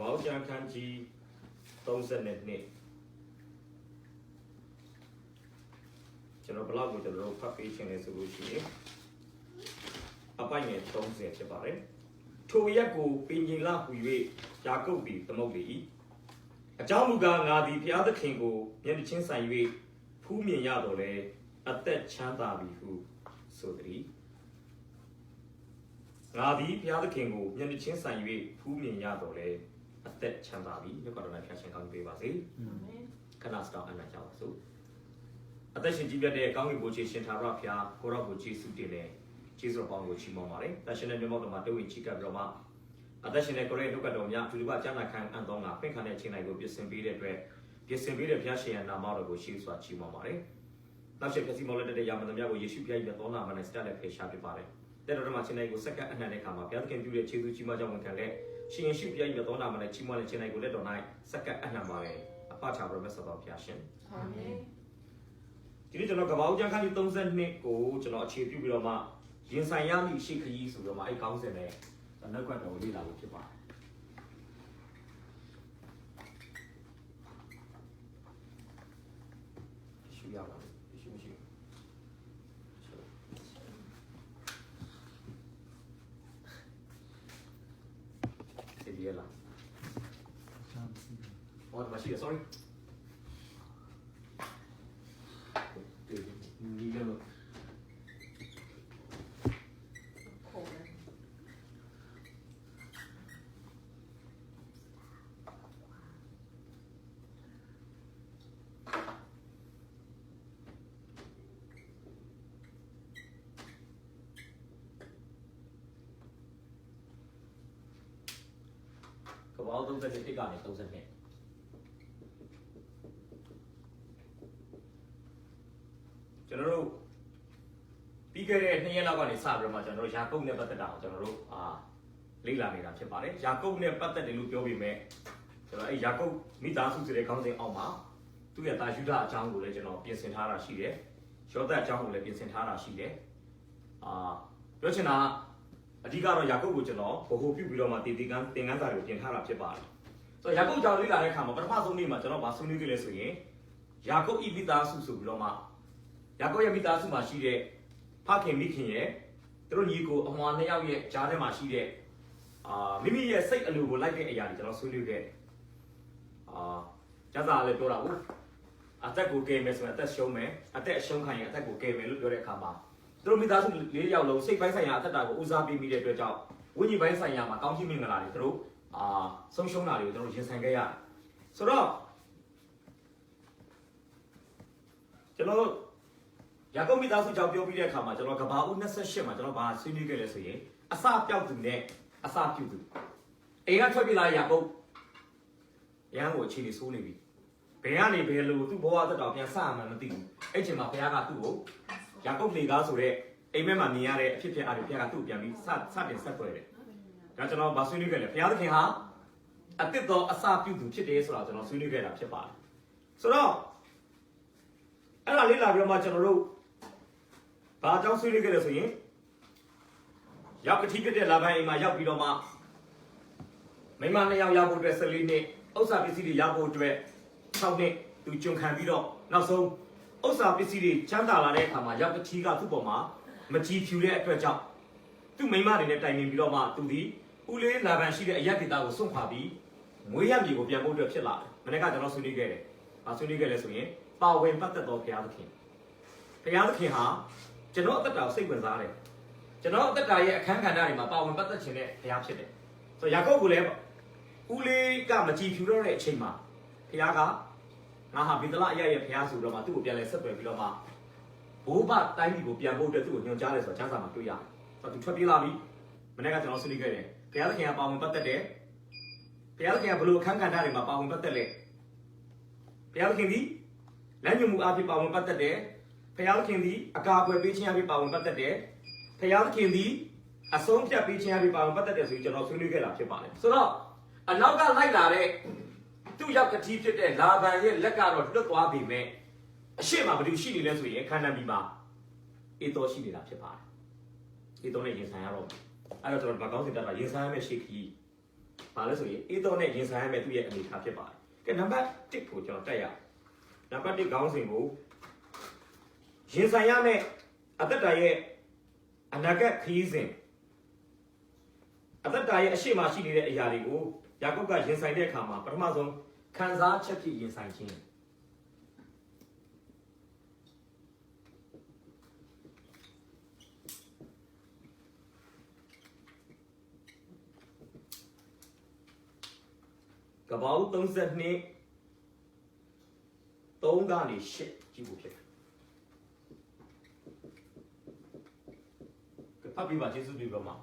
ဘောကျန်ခန်းကြီး32ကျွန်တော်ဘလောက်ကိုကျွန်တော်တို့ဖတ်ပေးခြင်းလဲဆိုလို့ရှိရင်အပိုင်းငယ်30ဖြစ်ပါတယ်ထိုရက်ကိုပင်ကြီးလာဟူ၍ယာကုပ်သည်သမုတ်လေ၏အကြောင်းမူကားငါသည်ဘုရားသခင်ကိုမျက်နှာချင်းဆိုင်၍ဖူးမြင်ရတော်လဲအသက်ချမ်းသာပြီဟုဆိုသည်ငါသည်ဘုရားသခင်ကိုမျက်နှာချင်းဆိုင်၍ဖူးမြင်ရတော်လဲအသက်ချမ်းသာပြီမြတ်တော်၌ဖျားရှင်ကောင်းပေးပါစေအာမင်ခဏစတော့အနံ့ကြပါစို့အသက်ရှင်ကြီးပြတဲ့ကောင်းကင်ဘုရားရှင်သာရဘုရားကိုရောကိုကျေးဇူးတင်တယ်ကျေးဇူးတော်ပေါင်းကိုချီးမွမ်းပါတယ်။တန်ရှင်တဲ့မြတ်မောတော်မှာတဝိချီကပ်ပြီးတော့မှအသက်ရှင်တဲ့ကိုရဲနှုတ်ကတော်များသူတို့ကကျမ်းစာခံအံတော်ကဖင့်ခါတဲ့ချိန်တိုင်းကိုပြင်ဆင်ပေးတဲ့အတွက်ပြင်ဆင်ပေးတဲ့ဘုရားရှင်ရဲ့နာမတော်ကိုရှေးစွာချီးမွမ်းပါတယ်။နောက်ဆက်ဖြစ်စီမောလက်တဲ့ရာမသမ ्या ကိုယေရှုဖျားရဲ့တော်နာမနဲ့စတတ်လက်ဖေရှားဖြစ်ပါတယ်။တဲ့တော်မှာချိန်တိုင်းကိုစက္ကန့်အနှံ့တဲ့ခါမှာဘုရားသခင်ပြုတဲ့ခြေဆုချီးမွမ်းကြောင်းဝန်ခံတဲ့ရှင်ယေရှုဖျားရဲ့တော်နာမနဲ့ချီးမွမ်းတဲ့ချိန်တိုင်းကိုလက်တော်၌စက္ကန့်အနှံ့ပါတယ်။အဖချာဘရမတ်တော်ဘုရားရှင်။အာမင်။ဒီနေ့ကျွန်တော်ကပ္ပဦးကျမ်းခန်းကြီး32ကိုကျွန်တော်အခြေပြုပြီးတော့မှရင်ဆိုင်ရမည့်ရှိခရီးဆိုတော့မှအဲ့ကောင်းစင်နဲ့နှုတ်ကပတ်တော်ကိုလေ့လာဖို့ဖြစ်ပါတယ်။ရှိရပါမယ်။ရှိမရှိ။ဒီရလား။ဟောမရှိရ sorry ။ဒီလိုကဘာ31ကနေ32ကျွန်တော်တို့ပြီးခဲ့တဲ့2ရက်လောက်ကနေစပြီးတော့မှကျွန်တော်တို့ယာကုပ်နဲ့ပတ်သက်တာကိုကျွန်တော်တို့လေ့လာနေတာဖြစ်ပါတယ်ယာကုပ်နဲ့ပတ်သက်တယ်လို့ပြောပြီးမဲ့ကျွန်တော်အဲ့ယာကုပ်မိသားစုဆိုတဲ့ခေါင်းစဉ်အောက်မှာသူ့ရဲ့တာယူဒအကြောင်းကိုလည်းကျွန်တော်ပြင်ဆင်ထားတာရှိတယ်ယောသတ်အကြောင်းကိုလည်းပြင်ဆင်ထားတာရှိတယ်ပြောချင်တာအဓိကတော့ယာကုပ်ကိုကျွန်တော်ဗဟိုပြုပြီးတော့မှတည်တည်ကန်းသင်ခန်းစာတွေကိုပြင်ထားတာဖြစ်ပါတယ်ဆိုတော့ယာကုပ်ကြောင့်လေ့လာတဲ့အခါမှာပထမဆုံးနေ့မှာကျွန်တော်ဗာဆွေးနွေးကြလဲဆိုရင်ယာကုပ်ဤမိသားစုဆိုပြီးတော့မှယာကုပ်ရဲ့မိသားစုမှာရှိတဲ့ဖခင်မိခင်ရဲ့သူတို့ညီကိုအမွာ2ယောက်ရဲ့ဂျားထဲမှာရှိတဲ့မိမိရဲ့စိတ်အလိုကိုလိုက်တဲ့အရာတွေကျွန်တော်ဆွေးနွေးခဲ့ကျမ်းစာလည်းပြောတာဟုတ်အသက်ကိုကယ်မယ်ဆိုရင်အသက်ရှုံးမယ်အသက်အရှုံးခံရင်အသက်ကိုကယ်မယ်လို့ပြောတဲ့အခါမှာသူတို့မိသားစု4ယောက်လုံးစိတ်ပိုင်းဆိုင်ရာအသက်တာကိုဦးစားပေးမိတဲ့အတွက်ကြောင့်ဝိညာဉ်ပိုင်းဆိုင်ရာမှာကောင်းချီးမင်္ဂလာတွေသူတို့ဆုံးရှုံးတာတွေကိုသူတို့ရင်ဆိုင်ခဲ့ရတယ်ဆိုတော့ကျွန်တော်ယာကုပ်မိသားစုကြောင့်ပြောပြီးတဲ့အခါမှာကျွန်တော်ကဘာဦး28မှာကျွန်တော်ဘာဆွေးနွေးခဲ့လဲဆိုရင်အစပြောက်သူနဲ့အစပြုသူအိမ်ကထွက်ပြေးလာယာကုပ်ရန်ကိုအခြေအနေဆိုးနေပြီဘယ်ကနေဘယ်လိုသူ့ဘဝသက်တော်ပြန်စရမှန်းမသိဘူးအဲ့ချိန်မှာဘုရားကသူ့ကိုယာကုပ်လေကားဆိုတဲ့အိမ်မက်မှာမြင်ရတဲ့အဖြစ်အားဖြင့်ဘုရားကသူ့ကိုပြန်ပြီးစတင်ဆက်သွယ်တယ်ဒါကျွန်တော်ဘာဆွေးနွေးခဲ့လဲဘုရားသခင်ဟာအသစ်သောအစပြုသူဖြစ်တယ်ဆိုတာကျွန်တော်ဆွေးနွေးခဲ့တာဖြစ်ပါတယ်ဆိုတော့အဲ့ဒါလေးလာပြီးတော့မှကျွန်တော်တို့ဘာအကြောင်းဆွေးနွေးခဲ့လဲဆိုရင်ရောက်ကတိဖြစ်တဲ့လာပိုင်းအိမ်မှာရောက်ပြီးတော့မှမိမ2ယောက်ရောက်ဖို့အတွက်14နှစ်ဥစ္စာပစ္စည်းတွေရောက်ဖို့အတွက်6နှစ်သူကျွန်ခံပြီးတော့နောက်ဆုံးဥစ္စာပစ္စည်းတွေချမ်းသာလာတဲ့အခါမှာရောက်ကတိကသူ့ပေါ်မှာမကြည်ဖြူတဲ့အတွက်ကြောင့်သူ့မိမတွေနဲ့တိုင်ပင်ပြီးတော့မှသူဒီဦးလေးလာပိုင်းရှိတဲ့အရက်ဒေတာကိုစွန့်ခွာပြီးမွေးရမြေကိုပြန်ဖို့အတွက်ဖြစ်လာတယ်မနေ့ကကျွန်တော်ဆွေးနွေးခဲ့တယ်။ဆွေးနွေးခဲ့လဲဆိုရင်ပါဝင်ပတ်သက်သောဘုရားသခင်ဟာကျွန်တော်အသက်တာကိုစိတ်ဝင်စားတယ်ကျွန်တော်အသက်တာရဲ့အခန်းကဏ္ဍတွေမှာပါဝင်ပတ်သက်ခြင်းနဲ့ဘုရားဖြစ်တယ်ဆိုတော့ယာကုပ်ကိုလည်းဦးလေးကမကြည်ဖြူတော့တဲ့အချိန်မှာဘုရားကငါဟာဗေဒလအရရဲ့ဘုရားဆိုတော့မှသူ့ကိုပြန်လဲဆက်သွယ်ပြီးတော့မှဘိုးဘတိုင်းပြည်ကိုပြန်ဖို့အတွက်သူ့ကိုညွှန်ကြားတယ်ဆိုတော့ကျမ်းစာမှာတွေ့ရတယ်ဆိုတော့သူထွက်ပြေးလာပြီမနေ့ကကျွန်တော်ဆွေးနွေးခဲ့တယ်ဘုရားသခင်ကပါဝင်ပတ်သက်တယ်ဘုရားသခင်ကဘလို့အခန်းကဏ္ဍတွေမှာပါဝင်ပတ်သက်လဲဘုရားသခင်ဒီလမ်းညွှန်မှုအဖြစ်ပါဝင်ပတ်သက်တယ်ဖျားသခင်သည်အကာအကွယ်ပေးခြင်းအဖြစ်ပါဝင်ပတ်သက်တယ်။ဖျားသခင်သည်အဆုံးဖြတ်ပေးခြင်းအဖြစ်ပါဝင်ပတ်သက်တယ်ဆိုပြီးကျွန်တော်ဆွေးနွေးခဲ့တာဖြစ်ပါတယ်။ဆိုတော့အနောက်ကလိုက်လာတဲ့သူ့ရောက်ကတိဖြစ်တဲ့လာဗန်ရဲ့လက်ကတော့လွတ်သွားပြီမဲ့အရှိမဘာလို့ရှိနေလဲဆိုရင်ခန္ဓာမီမှာအေတော်ရှိနေတာဖြစ်ပါတယ်။အေတော်နဲ့ရင်ဆိုင်ရတော့အဲ့တော့ကျွန်တော်ဗကောင်းစင်တက်တာရင်ဆိုင်ရမယ့်ရှိခီ ဘာလဲဆိုရင်အေးတော့နဲ့ရင်ဆိုင်ရမယ်သူ့ရဲ့အနေအထားဖြစ်ပါတယ်ကဲနံပါတ်1ကိုကျွန်တော်တက်ရနံပါတ်1ခေါင်းစဉ်ကိုရင်ဆိုင်ရမယ်အသက်တာရဲ့အနာဂတ်ခရီးစဉ်အသက်တာရဲ့အရှိမရှိနေတဲ့အရာတွေကိုယာကုပ်ကရင်ဆိုင်တဲ့အခါမှာပထမဆုံးခံစားချက်ဖြစ်ရင်ဆိုင်ခြင်းကပောက်32 3ကနေ8ကြည့်ဖို့ဖြစ်တယ်ဖတ်ပြီးပါကျေးဇူးပြုပါမှာ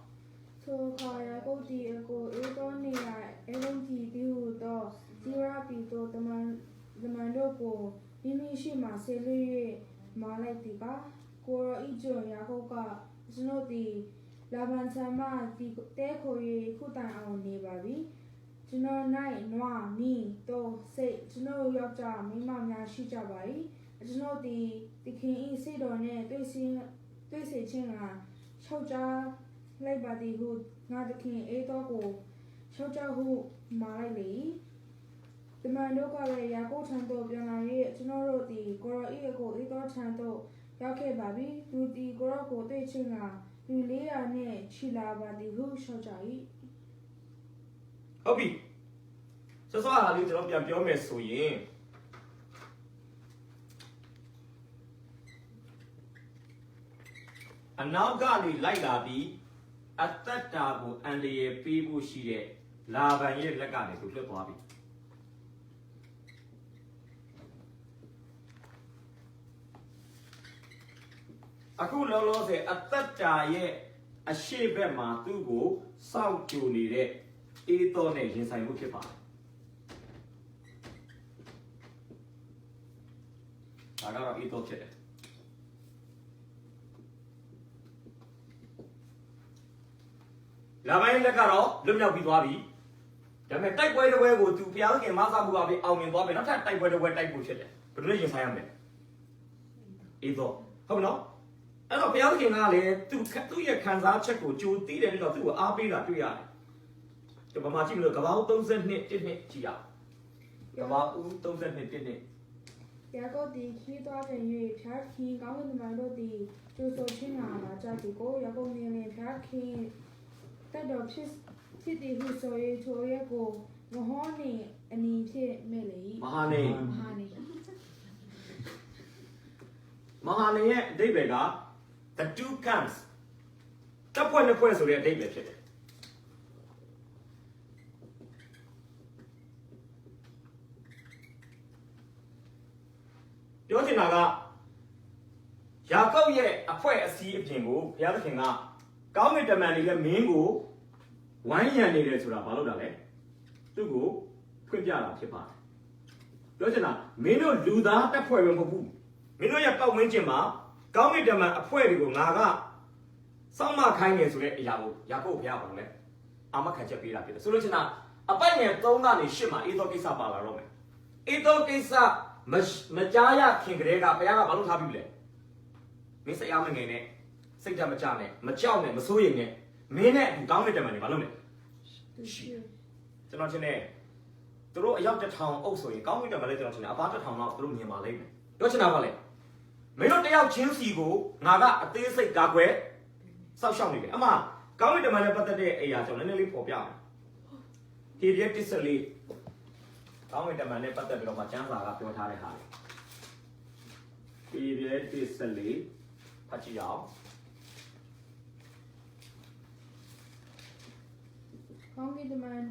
ထိုအခါယာကုပ်သည်အကိုအေသောနေရာအဲလုံးကြီးသည်ဟုသောဇီရပီတို့တမန်တို့ကိုမိမိရှိမှဆေလွ၍မာလိုက်သည်ကကိုရောဤကျွန်းယာကုပ်ကကျွန်ုပ်သည်လာဗန်ဆာမဒီတဲခို၍ခုတိုင်အောင်နေပါပြီကျွန်တော်၌နွားမီတို့စိတ်ကျွန်တော်ယောက်ျားမိန်းမများရှိကြပါ၏ကျွန်တော်သည်တခင်ဤစိတ်တော်နှင့်တွေ့စေခြင်းကရှောက်ကြားလိုက်ပါသည်ဟုငါတခင်အေးတော်ကိုရှောက်ကြားဟုမာလိုက်လေတမန်တို့ကလည်းယာကုပ်ထံသို့ပြန်လာ၍ကျွန်တော်တို့သည်ကိုရောဤအကိုအေးတော်ထံသို့ရောက်ခဲ့ပါပြီသူသည်ကိုရောကိုတွေ့ခြင်းကလူ400နှင့်ချီလာပါသည်ဟုရှောက်ကြ၏ဟုတ်ပြီစောစောဟာလေးကျွန်တော်ပြန်ပြောမယ်ဆိုရင်အနောက်ကနေလိုက်လာပြီးအသက်တာကိုအန်တရယ်ပေးဖို့ရှိတဲ့လာဗန်ရဲ့လက်ကနေသူလွတ်သွားပြီအခုလောလောဆယ်အသက်တာရဲ့အရှိဘက်မှာသူ့ကိုစောင့်ကြိုနေတဲ့အေးတော်နဲ့ရင်ဆိုင်မှုဖြစ်ပါတယ်ဒါကတော့အေးတော်ဖြစ်တယ်လာပိုင်းလက်ကတော့လွတ်မြောက်ပြီးသွားပြီဒါပေမဲ့တိုက်ပွဲတစ်ပွဲကိုသူဘုရားခင်မဆာမှုကပြီးအောင်မြင်သွားပြီနောက်ထပ်တိုက်ပွဲတစ်ပွဲတိုက်ဖို့ဖြစ်တယ်ဘယ်လိုလဲရင်ဆိုင်ရမလဲအေးတော့ဟုတ်မနော်အဲ့တော့ဘုရားခင်ကလည်းသူ့ရဲ့ခံစားချက်ကိုကြိုသိတယ်ပြီးတော့သူ့ကိုအားပေးတာတွေ့ရတယ်ဒီမှာကြည့်လို့ကဘာဦး32 1နှစ်ကြည့်ရကဘာဦး32 1နှစ်ယာကုပ်သည်ခီးသွားပြန်၍ဖျားခင်ကောင်းကင်တမန်တို့သည်ကျိုးဆိုခြင်းနာလာကြသည်ကိုယာကုပ်မြင်လျင်ဖျားခင်တက်တော်ဖြစ်သည်ဟုဆို၍ထိုရက်ကိုမဟောနှင့်အနီးဖြင့်မဲ့လေမဟာနေရဲ့အဓိပ္ပာယ်က the two camps တပ်ဖွဲ့နှစ်ဖွဲ့ဆိုတဲ့အဓိပ္ပာယ်ဖြစ်တယ်ပြောချင်တာကယာကုပ်ရဲ့အဖွဲ့အစည်းအပြင်ကိုဘုရားသခင်ကကောင်းကင်တမန်တွေလည်းမင်းကိုဝိုင်းရံနေတယ်ဆိုတာဘာလို့တာလဲသူ့ကိုဖွင့်ပြတာဖြစ်ပါတယ်ပြောချင်တာမင်းတို့လူသားတပ်ဖွဲ့ပဲမဟုတ်ဘူးမင်းတို့ရဲ့ပတ်ဝန်းကျင်မှာကောင်းကင်တမန်အဖွဲ့တွေကိုငါကစောင့်မခိုင်းနေဆိုတဲ့အရာကိုယာကုပ်ဘုရားဘာလို့လဲအာမခံချက်ပေးတာဖြစ်တယ်ဆိုလို့ချင်တာအပိုက်ငယ်3ကနေ8မှာအေသောကိစ္စပါလာတော့မယ်အေသောကိစ္စမကြားရခင်ကလေးကဘုရားကဘာလို့ထားပြီလဲမင်းစိတ်အားမငယ်နဲ့စိတ်ဓာတ်မကြနဲ့မကြောက်နဲ့မစိုးရိမ်နဲ့မင်းနဲ့ကောင်းတဲ့တမန်တွေဘာလုပ်လဲကျွန်တော်ချင်းနဲ့သူတို့အယောက်1000အုပ်ဆိုရင်ကောင်းတဲ့တမန်လေးကျွန်တော်ချင်းနဲ့အပါ1000လောက်သူတို့မြင်ပါလိမ့်မယ်ပြောချင်တာကလည်းမင်းတို့တယောက်ချင်းစီကိုငါကအသေးစိတ်ကာကွယ်စောက်ရှောက်နေတယ်အမှကောင်းတဲ့တမန်နဲ့ပတ်သက်တဲ့အရာကျွန်တော်နည်းနည်းလေးပေါ်ပြမယ်ဒီပြည့်တစ်စလေးကောင်းတဲ့တမန်နဲ့ပတ်သက်ပြီးတော့မှကျမ်းစာကပြောထားတဲ့ဟာဒီပြည့်တစ်စလေးဖတ်ကြည့်အောင်ကောင်းကင်တမန်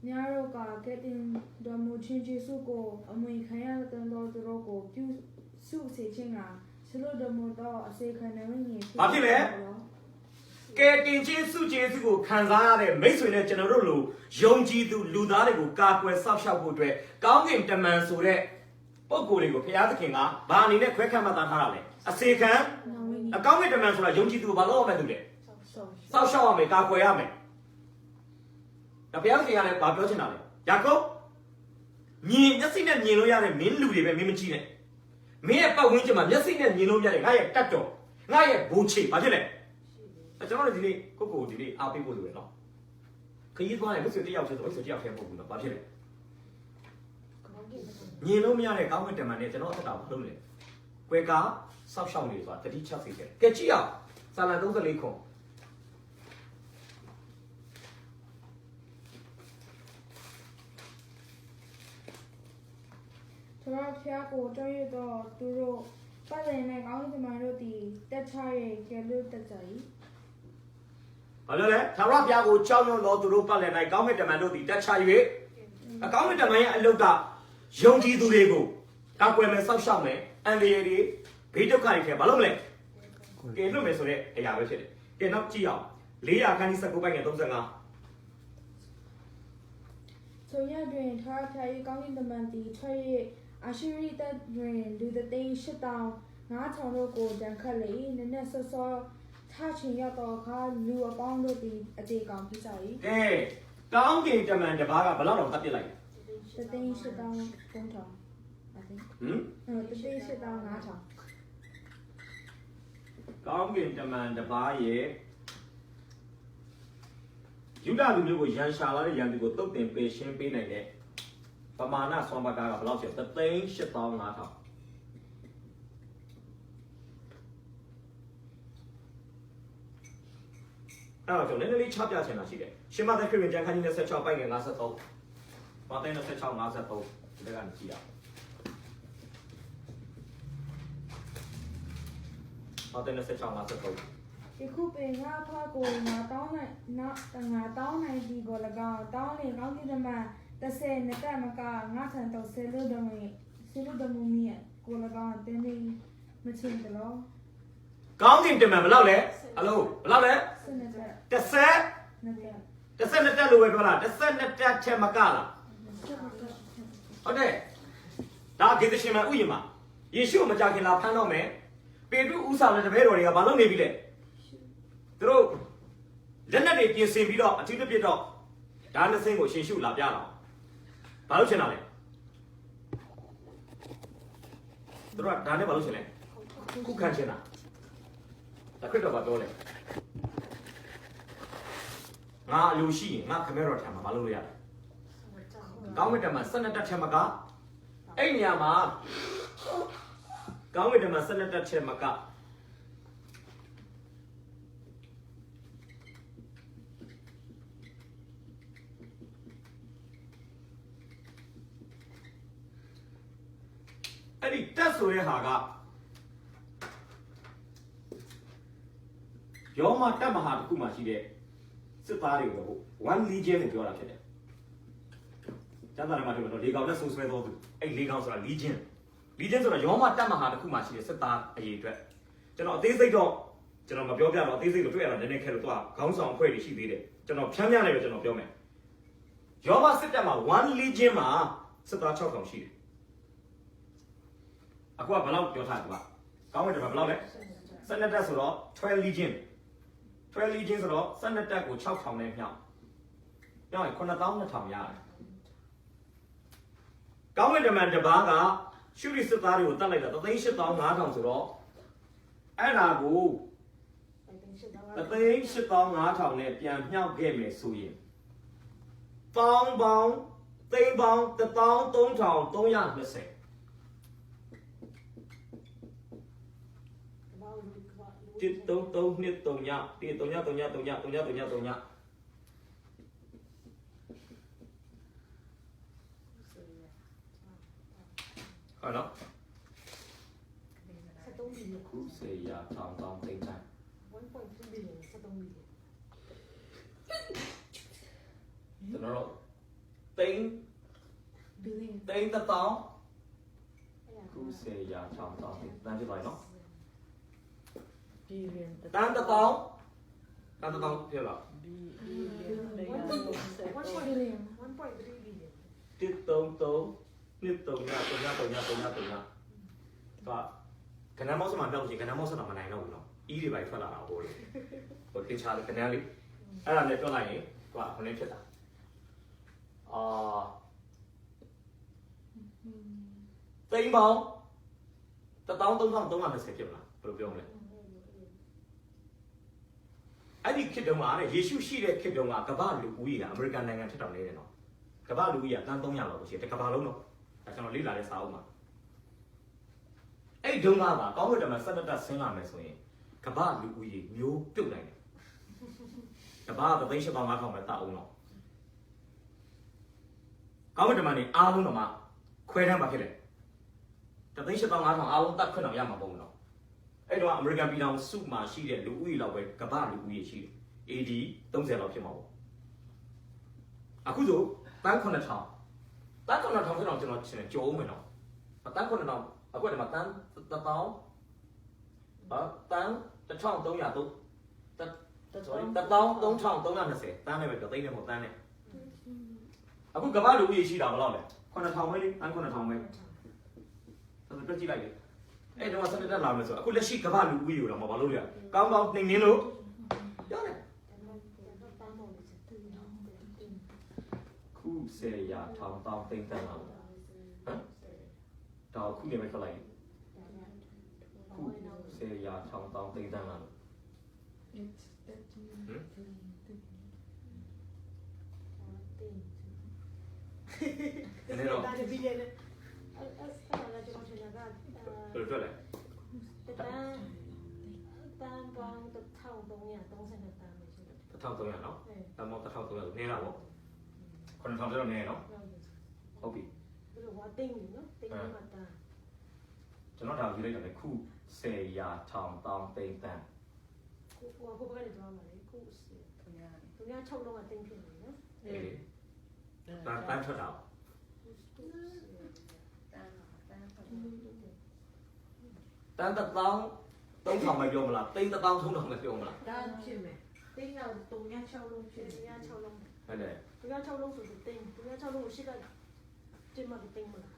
များတို့ကကဲတင်တော်မူခြင်းကျေးဇူးကိုအမွေခံရတဲ့တော်သူတို့ကိုပြုစုစေခြင်းကဆလိုတော်မူသောအစေခံတဲ့ဝိညာဉ်ဖြစ်ဘာဖြစ်လဲကဲတင်ခြင်းစုကျေးဇူးကိုခံစားရတဲ့မိတ်ဆွေနဲ့ကျွန်တော်တို့လိုယုံကြည်သူလူသားတွေကိုကာကွယ်စောင့်ရှောက်ဖို့အတွက်ကောင်းကင်တမန်ဆိုတဲ့ပုံကိုယ်တွေကိုဘုရားသခင်ကဘာအနေနဲ့ခွဲခန့်မှတ်ထားတာလဲအစေခံအကောင်းကင်တမန်ဆိုတာယုံကြည်သူကိုဘာလို့ရမလဲသူလဲစောင့်ရှောက်ရမယ်ကာကွယ်ရမယ်ဒါဘုရားသခင်ကလည်းဘာပြောချင်တာလဲယာကုပ်မြင်မျက်စိနဲ့မြင်လို့ရတဲ့မင်းလူတွေပဲမင်းမကြည့်နဲ့မင်းရဲ့ပတ်ဝန်းကျင်မှာမျက်စိနဲ့မြင်လို့ရတဲ့ငါရဲ့တတ်တော်ငါရဲ့ဘိုးချေဘာဖြစ်လဲကျွန်တော်တို့ဒီနေ့ကိုဒီနေ့အားပေးဖို့လိုတယ်နော် ခရီးသွားတယ်မဆိုတယောက်ချင်းဆိုတယောက်ချင်းပုံဘူးနော်ဘာဖြစ်လဲညင်လို့မရတဲ့ကောင်းကင်တမန်နဲ့ကျွန်တော်အသက်တာဘာလုပ်လဲကွယ်ကားစောက်ရှောက်နေဆိုတာတတိချက်စီခဲ့ကဲကြည့်အောင်စာလံ34ခွန် 他说ဖျားကိုကြောက်ရွံ့တော့သူတို့ပတ်လည်နဲ့ကောင်းကင်တမန်တို့သည်တက်ချရဲ့ကဲလို့တက်ကြ၏ဘာလို့လဲသာရဘုရားကိုကြောက်ရွံ့တော့သူတို့ပတ်လည်၌ကောင်းကင်တမန်တို့သည်တက်ချ၍အကောင်းကင်တမန်ရဲ့အလုတ်ကယုံကြည်သူတွေကိုကောက်ွယ်မယ်စောက်ရှောက်မယ်အန်ဒီရီတွေဘေးဒုက္ခတွေခဲဘာလို့မလဲကဲလွတ်မယ်ဆိုတဲ့အရာပဲဖြစ်တယ်ကဲနောက်ကြည့်အောင်400ခန်းကြီး19ပိုင်းငယ်35ဆိုရတွင်ထာဖျား၏ကောင်းကင်တမန်သည်ထွက်၍အာရှိရိတပ်တွင်လူသသိန်း8000 9000တို့ကိုတန်ခတ်လေနည်းနည်းစောစောထချင်းရောက်တော့အခါလူအပေါင်းတို့သည်အသေးကောင်ဖြစ်ကြ၏ကဲကောင်းကင်တမန်တစ်ပါးကဘယ်လောက်တော့တတ်ပြစ်လိုက်လဲသသိန်း8000 9000 I think သသိန်း8000 9000ကောင်းကင်တမန်တစ်ပါးရဲ့ယူဒလူမျိုးကိုရန်ရှာလာတဲ့ရန်သူကိုတုတ်တင်ပယ်ရှင်းပေးနိုင်တဲ့ပမာဏဆွမ်းပါကားကဘယ်လောက်ရှိလဲ385,000အဲ့တော့ကျွန်တော်နည်းနည်းလေးချပြချင်တာရှိတယ်ရှင်မသက်ခရစ်ဝင်ကျမ်းခန်းကြီး26ပိုင်းငယ်53မာသဲ26 53ဒီကနေကြည့်ရအောင်မာသဲ26 53ဒီခုပင်ငါဖကိုငါတောင်းနိုင်ဒီကို၎င်းတောင်းလေကောင်းကင်တမန်30နှစ်တက်မကငါထန်တော့ဆယ်လို့တော့မီကို၎င်းတင်းနေမချင်းတလို့ကောင်းကင်တမန်ဘယ်လောက်လဲအလုံးဘယ်လောက်လဲ12တက်12တက်လို့ပဲပြောလား12တက်ချက်မကလားဟုတ်တယ်ဒါဂေသရှင်မဥယျာဉ်မှာယေရှုမကြခင်လာဖမ်းတော့မယ်ပေတရုဥစားလည်းတပည့်တော်တွေကဘာလုပ်နေပြီလဲသူတို့လက်နက်တွေပြင်ဆင်ပြီးတော့အထူးတစ်ပြစ်တော့ဒါနှစ်စင်းကိုရှင်ရှုလာပြတော့ဘာလို့ရှင်တာလဲသူတို့ကဒါနဲ့ဘာလို့ရှင်လဲခုခံရှင်တာဒါခရစ်တော်ကပြောတယ်ငါအလိုရှိရင်ငါခမဲတော်ထံမှာဘာလုပ်လို့ရလဲကောင်းကင်တမန်12တက်ချက်မကအဲ့ညမှာကောင်းကင်တမန်12တက်ချက်မကအဲ့ဒီတက်ဆိုတဲ့ဟာကယောမတက်မဟာတစ်ခုမှရှိတဲ့စစ်သားတွေကို one legion လို့ပြောတာဖြစ်တယ်ကျမ်းစာထဲမှာပြောတော့လေကောင်နဲ့ဆုံဆွဲတော်သူအဲ့လေကောင်ဆိုတာ legion ဆိုတာယောမတက်မဟာတစ်ခုမှရှိတဲ့စစ်သားအရေးအတွက်ကျွန်တော်အသေးစိတ်တော့ကျွန်တော်မပြောပြတော့အသေးစိတ်ကိုတွေ့ရတာနည်းနည်းခက်လို့သူကခေါင်းဆောင်အဖွဲ့တွေရှိသေးတယ်ကျွန်တော်ဖြန်းပြနေပဲကျွန်တော်ပြောမယ်ယောမစစ်တပ်မှာone legion မှာစစ်သား6000ရှိတယ်အခုကဘယ်လောက်ပြောထားလဲကွာကောင်းတယ်ဘယ်လောက်လဲ12တက်ဆိုတော့12 legion ဆိုတော့12တက်ကို6000နဲ့မြောက်ရင်9200ရတယ်ကောင်းကင်တမန်တစ်ပါးကရှုရိစစ်သားတွေကိုတတ်လိုက်တာ385,000ဆိုတော့အဲ့ဒါကို385,000နဲ့ပြန်မြောက်ခဲ့မယ်ဆိုရင်ပေါင်းသိန်းပေါင်း13320133နှစ်3ည133ညဟုတ်နော်ခုစေရထောင်းသိန်းတိုင်း1.3 billion 73 billion ကျွန်တော်တို့သိန်း billion သိန်း1000ခုစေရထောင်းတန်းဖြစ်ပါနော်billion တန်း1000ဖြစ်လား billion 1.3 billion နှစ်3ည3ညကနမောက်စမှာပြောလို့ရှိရင်ကနမောက်စတာမနိုင်တော့ဘူးနော်အီးတွေပဲထွက်လာတာဟိုလေဟိုသင်ချာကနန်းလေးအဲ့ဒါနဲ့ပြောလိုက်ရင်သူကဟိုနေဖြစ်တာသိန်းပေါင်း13320ဖြစ်မလားဘယ်လိုပြောမလဲ အဲ့ဒီခေတ်တုန်းကတဲ့ယေရှုရှိတဲ့ခေတ်တုန်းကကမ္ဘာလူဦးရေကအမေရိကန်နိုင်ငံထက်တောင်နေတယ်နော်ကမ္ဘာလူဦးရေကတန်း300လောက်ရှိတယ်ကမ္ဘာလုံးတော့ဒါကျွန်တော်လေ့လာတဲ့စာအုပ်မှာအဲ့ဒီတုန်းကကောင်းကင်တမန်ဆက်တက်ဆင်းလာမယ်ဆိုရင်ကမ္ဘာလူဦးရေမျိုးပြုတ်နိုင်တယ်ကမ္ဘာကသိန်း8,500ပဲတအောင်တော့ကောင်းကင်တမန်နေအားလုံးတော့မှခွဲတန်းပါဖြစ်တယ်တသိန်း8,500အားလုံးတတ်ခွင့်အောင်ရမှာပုံတော့အဲ့တော့အမေရိကန်ပြည်ထောင်စုမှာရှိတဲ့လူဦးရေလောက်ပဲကမ္ဘာလူဦးရေရှိတယ် AD 30လောက်ဖြစ်မှာပေါ့အခုဆိုတန်း9000ဖြစ်တော့ကျွန်တော်ချင်းကြောအောင်မယ်နော်တန်း9000အခုဒီမှာတန်း1000တန်း1300တော့1320တန်းနဲ့ပဲပြောသိနေမို့တန်းနဲ့အခုကမ္ဘာလူဦးရေရှိတာဘယ်လောက်လဲ9000ပဲလေတန်း9000ပဲဆိုတော့ကြည့်လိုက်လေအဲ့တော့ဆက်တက်လာမယ်ဆိုအခုလက်ရှိကမ္ဘာလူဦးရေတော့မဘာလို့လဲကောင်းကောင်းနှိမ်နှင်းလို့ပြောတယ်ခု10ရာထောင်တောင်းသိမ့်တက်လာဟမ်တော့ခုနေမဲ့ထွက်လိုက်ခု10ရာထောင်တောင်းသိမ့်တက်လာအဲ့တော့ဘယ်လိုထွက်လဲတန်းပေါင်း1330တန်းပဲရှိတယ်1300နော်တန်းပေါင်း1300နေတာပေါ့9000ကျော်နေနော်ဟုတ်ပြီဘယ်လိုဝါတင်းနော်တင်းမှာတန်းကျွန်တော်ဒါယူလိုက်တယ်ခု10ရာထောင်တောင်းသိမ့်တန်းခုဘယ်ကနေသွားမှာလဲခုသူများ6လုံးကတင်းဖြစ်နေနော်အေးတန်းထွက်တာတန်း1000 3000ပဲပြောမလားသိန်း1000 3000ပဲပြောမလားတန်းဖြစ်မယ်တင်းတော့306လုံးဖြစ်တယ်306လုံးဟုတ်တယ်306လုံးဆိုတင်း306လုံးကိုရှိကတင်မှာတင်းမလား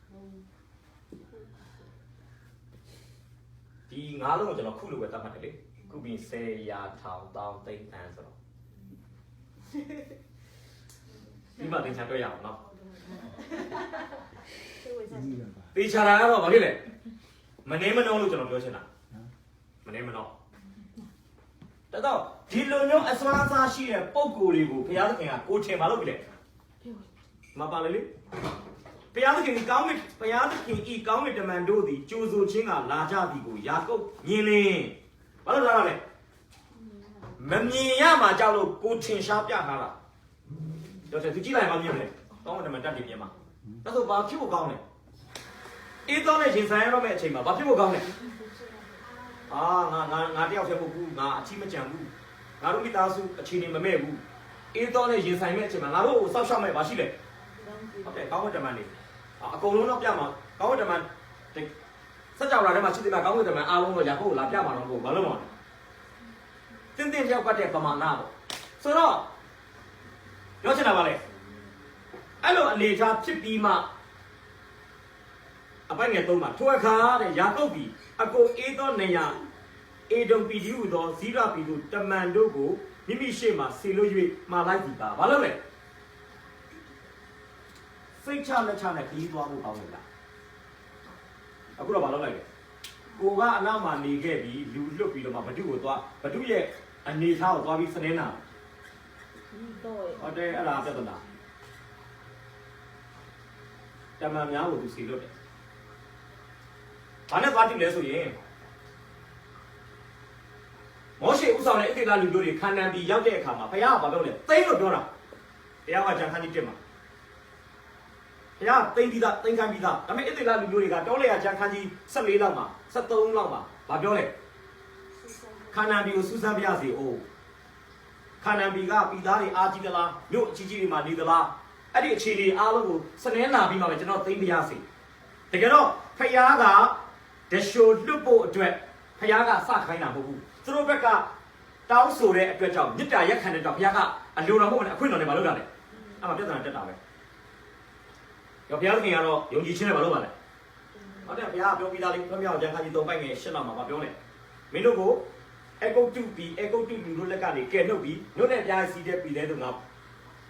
ဒီ9လုံးကိုကျွန်တော်ခုလိုပဲတတ်မှတ်တယ်လေခုပြီး10ရာထောင်တောင်းသိန်းတန်းဆိုတော့ဒီမှာသင်ချာတွေ့ရအောင်နော်တေချာတာကတော့ဘာဖြစ်လဲမနေမနှောလို့ကျွန်တော်ပြောချင်တာမနေမနှောတတော့ဒီလိုမျိုးအစွမ်းအစားရှိတဲ့ပုံကိုယ်တွေကိုဘုရားသခင်ကကိုထင်ပါလို့ပြီလေမပါလေလေဘုရားသခင်ကောင်းမြတ်ဘုရားသခင်ဤကောင်းမြတ်တမန်တို့သည်ကြိုးဆိုခြင်းကလာကြသည်ကိုယာကုပ်မြင်လင်းဘာလို့လာလဲမမြင်ရမှာကြောက်လို့ကိုထင်ရှားပြထားတာတော့သူကြည့်လိုက်မှမြင်မလဲကောင်းမြတ်တမန်တတ်တယ်မြင်မှာဒါဆိုဘာဖြစ်ဖို့ကောင်းလဲအေးတော့နဲ့ရင်ဆိုင်ရတော့မယ့်အချိန်မှာဘာဖြစ်ဖို့ကောင်းလဲငါတယောက်တည်းမဟုတ်ဘူးငါအချီးမကြံဘူးငါတို့မိသားစုအခြေအနေမမဲ့ဘူးအေးတော့နဲ့ရင်ဆိုင်မယ့်အချိန်မှာငါတို့ကိုစောက်ရှောက်မဲ့ဘာရှိလဲဟုတ်တယ်ကောင်းဝတ်တမန်နေအကုန်လုံးတော့ပြမှာကောင်းဝတ်တမန်စက်ကြောလာထဲမှာရှိတဲ့ကောင်းဝတ်တမန်အားလုံးတော့ယာကုပ်ကိုလာပြမှာတော့ဘာလို့မလဲတင်းရောက်ပတ်တဲ့ပမာဏပေါ့ဆိုတော့ပြောချင်တာပါလေအဲ့လိုအနေထားဖြစ်ပြီးမှအပိုင်းငယ်3မှာထိုအခါတဲ့ယာကုပ်ပြီးအကိုအေးသောနေရာအေဒုံပီဒီဟူသောဇိရပီတို့တမန်တို့ကိုမိမိရှေ့မှာဆေလို့၍မှာလိုက်သည်ပါဘာလို့လဲစိတ်ချလက်ချနဲ့ခီးသွားဖို့ကောင်းတယ်လားအခုတော့ဘာလုပ်လိုက်လဲကိုကအနောက်မှာနေခဲ့ပြီးလူလွတ်ပြီးတော့မှဘဒုကိုသွားဘဒုရဲ့အနေထားကိုသွားပြီးစနေနာဟုတ်တယ်အဲ့ဒါပြဿနာတမန်များကိုသူစီလွတ်တယ်ဘာနဲ့သွားကြည့်လဲဆိုရင်မောရှေဥဆောင်တဲ့ဣသရေလလူမျိုးတွေခါနန်ပြည်ရောက်တဲ့အခါမှာဘုရားကဘာပြောလဲသိန်းလို့ပြောတာဘုရားကဂျန်ခန်းကြီးတက်မှာဘုရားသိန်းပြီးသားသိန်းခန်းပြီးသားဒါပေမဲ့ဣသရေလလူမျိုးတွေကတောလေယာဂျန်ခန်းကြီး14လောက်မှာ73လောက်မှာဘာပြောလဲခါနန်ပြည်ကိုစူးစမ်းပြရစီအိုးခါနန်ပြည်ကပြည်သားတွေအားကြီးသလားမြို့အကြီးကြီးတွေမှာနေသလားအဲ့ဒီအခြေအနေအားလုံးကိုစနေနာပြီးမှပဲကျွန်တော်သိပြရစီတကယ်တော့ဘုရားကဒရှိုလွတ်ဖို့အတွက်ဘုရားကစခိုင်းတာမဟုတ်ဘူးသူတို့ဘက်ကတောင်းဆိုတဲ့အတွက်ကြောင့်မြစ်တာရက်ခံတဲ့ကြောင့်ဘုရားကအလိုတော်မဟုတ်ဘူးအခွင့်တော်နဲ့မလုပ်တာလေအဲ့မှာပြဿနာတက်တာပဲရောဘုရားခင်ကတော့ယုံကြည်ခြင်းနဲ့မလုပ်ပါနဲ့ဟုတ်တယ်ဘုရားကပြောပြီးသားလေးဘုရားကဂျန်ခါကြီး3ပိုက်ငယ်8လောက်မှာပြောတယ်မင်းတို့ကိုအကုတ်တုပြီးအကုတ်တုလူတို့လက်ကနေကဲနှုတ်ပြီးညွတ်တဲ့ပြားစီတဲ့ပြည်တဲ့သူက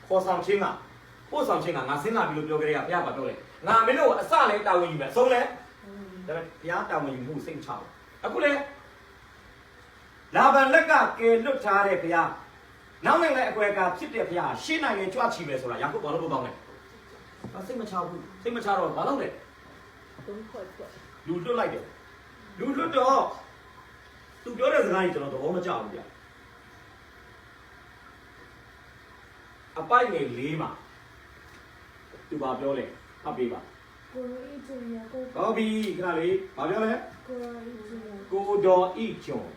ခေါ်ဆောင်ခြင်းကပို့ဆောင်ခြင်းကငါစဉ်းစားပြီးလို့ပြောကြရဘုရားကပြောတယ်ငါမင်းတို့အစလဲတာဝန်ယူမယ်အဆုံးလဲဒါပေမဲ့ဘုရားတာဝန်ယူမှုစိတ်ချအောင်အခုလဲလာဗန်လက်ကကဲလွတ်ထားတဲ့ဘုရား နောက်နိုင်တဲ့အကွယ်ကဖြစ်တဲ့ဘုရားရှင်းနိုင်ရင်ကြွချီမယ်ဆိုတာယာကုပ်ဘာလို့ကောင်းလဲစိတ်မချဘူးစိတ်မချတော့ဘာလုပ်လဲ 东快快， လူလွတ်လိုက်တယ်လူလွတ်တော့သူပြောတဲ့စကားကြီးကျွန်တော်သဘောမကျဘူးဗျအပိုက်ငယ်၄မှာသူဘာပြောလဲဖတ်ပေးပါ ကိုရိုအီဂျင်ယာကို ဟောပြီခဏလေးဘာပြောလဲ ကိုရိုအီဂျင်ယာ ကိုတော်ဤကျွန်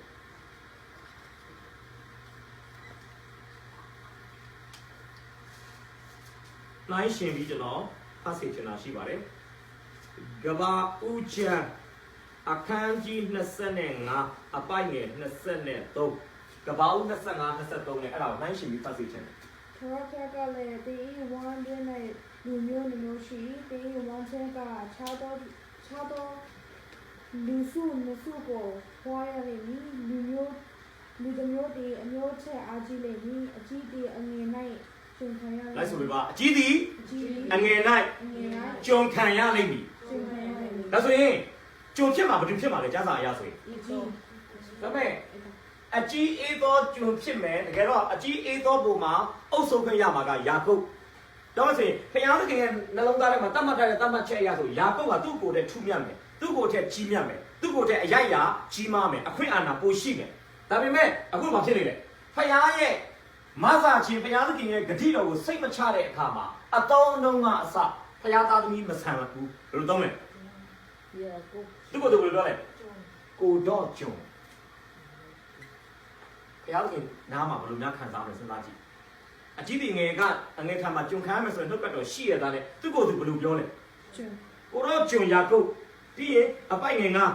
နိုင်ရှင်ပြီးကျွန်တော်ဖတ်စီချင်တာရှိပါတယ်ကဘာဦးချံအခန်းကြီး25အပိုက်ငယ်23ကဘာဦး25 23နဲ့အဲ့ဒါကိုနိုင်ရှင်ပြီးဖတ်စီချင်တယ် ခရခကလည်းတေးဝမ်တွင်နဲ့လူမျိုးမျိုးရှိတေးဝမ်ချင်းကခြားတော့လူစုကိုဟွာရလိမ့်မည်လူတစ်မျိုးတည်းအမျိုးချက်အားကြီးလိမ့်မည်အကြီးတည်းအငယ်၌ရှင်ခံရလိမ့် လိုက်ဆိုပြပါအကြီးသည် အကြီးတည်း အငယ်၌ အငယ်၌ကျွန်ခံရလိမ့်မည် ရှင်ခံရလိမ့်မည် ဒါဆိုရင်ကျွန်ဖြစ်မှာဘာဖြစ်မှာလဲကြားစာအရဆိုရင် အကြီး ဒါပေမဲ့အကြီးအေးသောကျွန်ဖြစ်မယ်တကယ်တော့အကြီးအေးသောပုံမှာအုပ်ဆုံးခွင့်ရမှာကယာကုပ်တော့ဆိုရင်ဘုရားသခင်ရဲ့နှလုံးသားထဲမှာတတ်မှတ်တဲ့တတ်မှတ်ချက်အရဆိုယာကုပ်ကသူ့ကိုယ်တည်းထူးမြတ်မယ်သူ့ကိုယ်တည်းကြီးမြတ်မယ်သူ့ကိုယ်တည်းအယိုက်ရာကြီးမားမယ်အခွင့်အာဏာပိုရှိမယ်ဒါပေမဲ့အခုဘာဖြစ်နေလဲဘုရားရဲ့မဆာချင်းဘုရားသခင်ရဲ့ဂတိတော်ကိုစိတ်မချတဲ့အခါမှာအတောင်းအနှုံးကအစဘုရားသားသမီးမဆန်ဘူးဘယ်လိုတော့လဲ 也不 သူ့ကိုယ်သူဘယ်လိုပြောလဲကိုတော့ကျွန်ဘုရားသခင်နားမှာဘယ်လိုများခံစားမလဲစဉ်းစားကြည့်အကြီးဒီငယ်ကအငယ်ခံမှာကျွန်ခံရမယ်ဆိုရင်နှုတ်ကပတ်တော်ရှိရတာလေသူ့ကိုယ်သူဘယ်လိုပြောလဲ ကျွန်း ကိုတော့ကျွန်ယာကုပ်ပြီးရင်အပိုက်ငယ်ငါ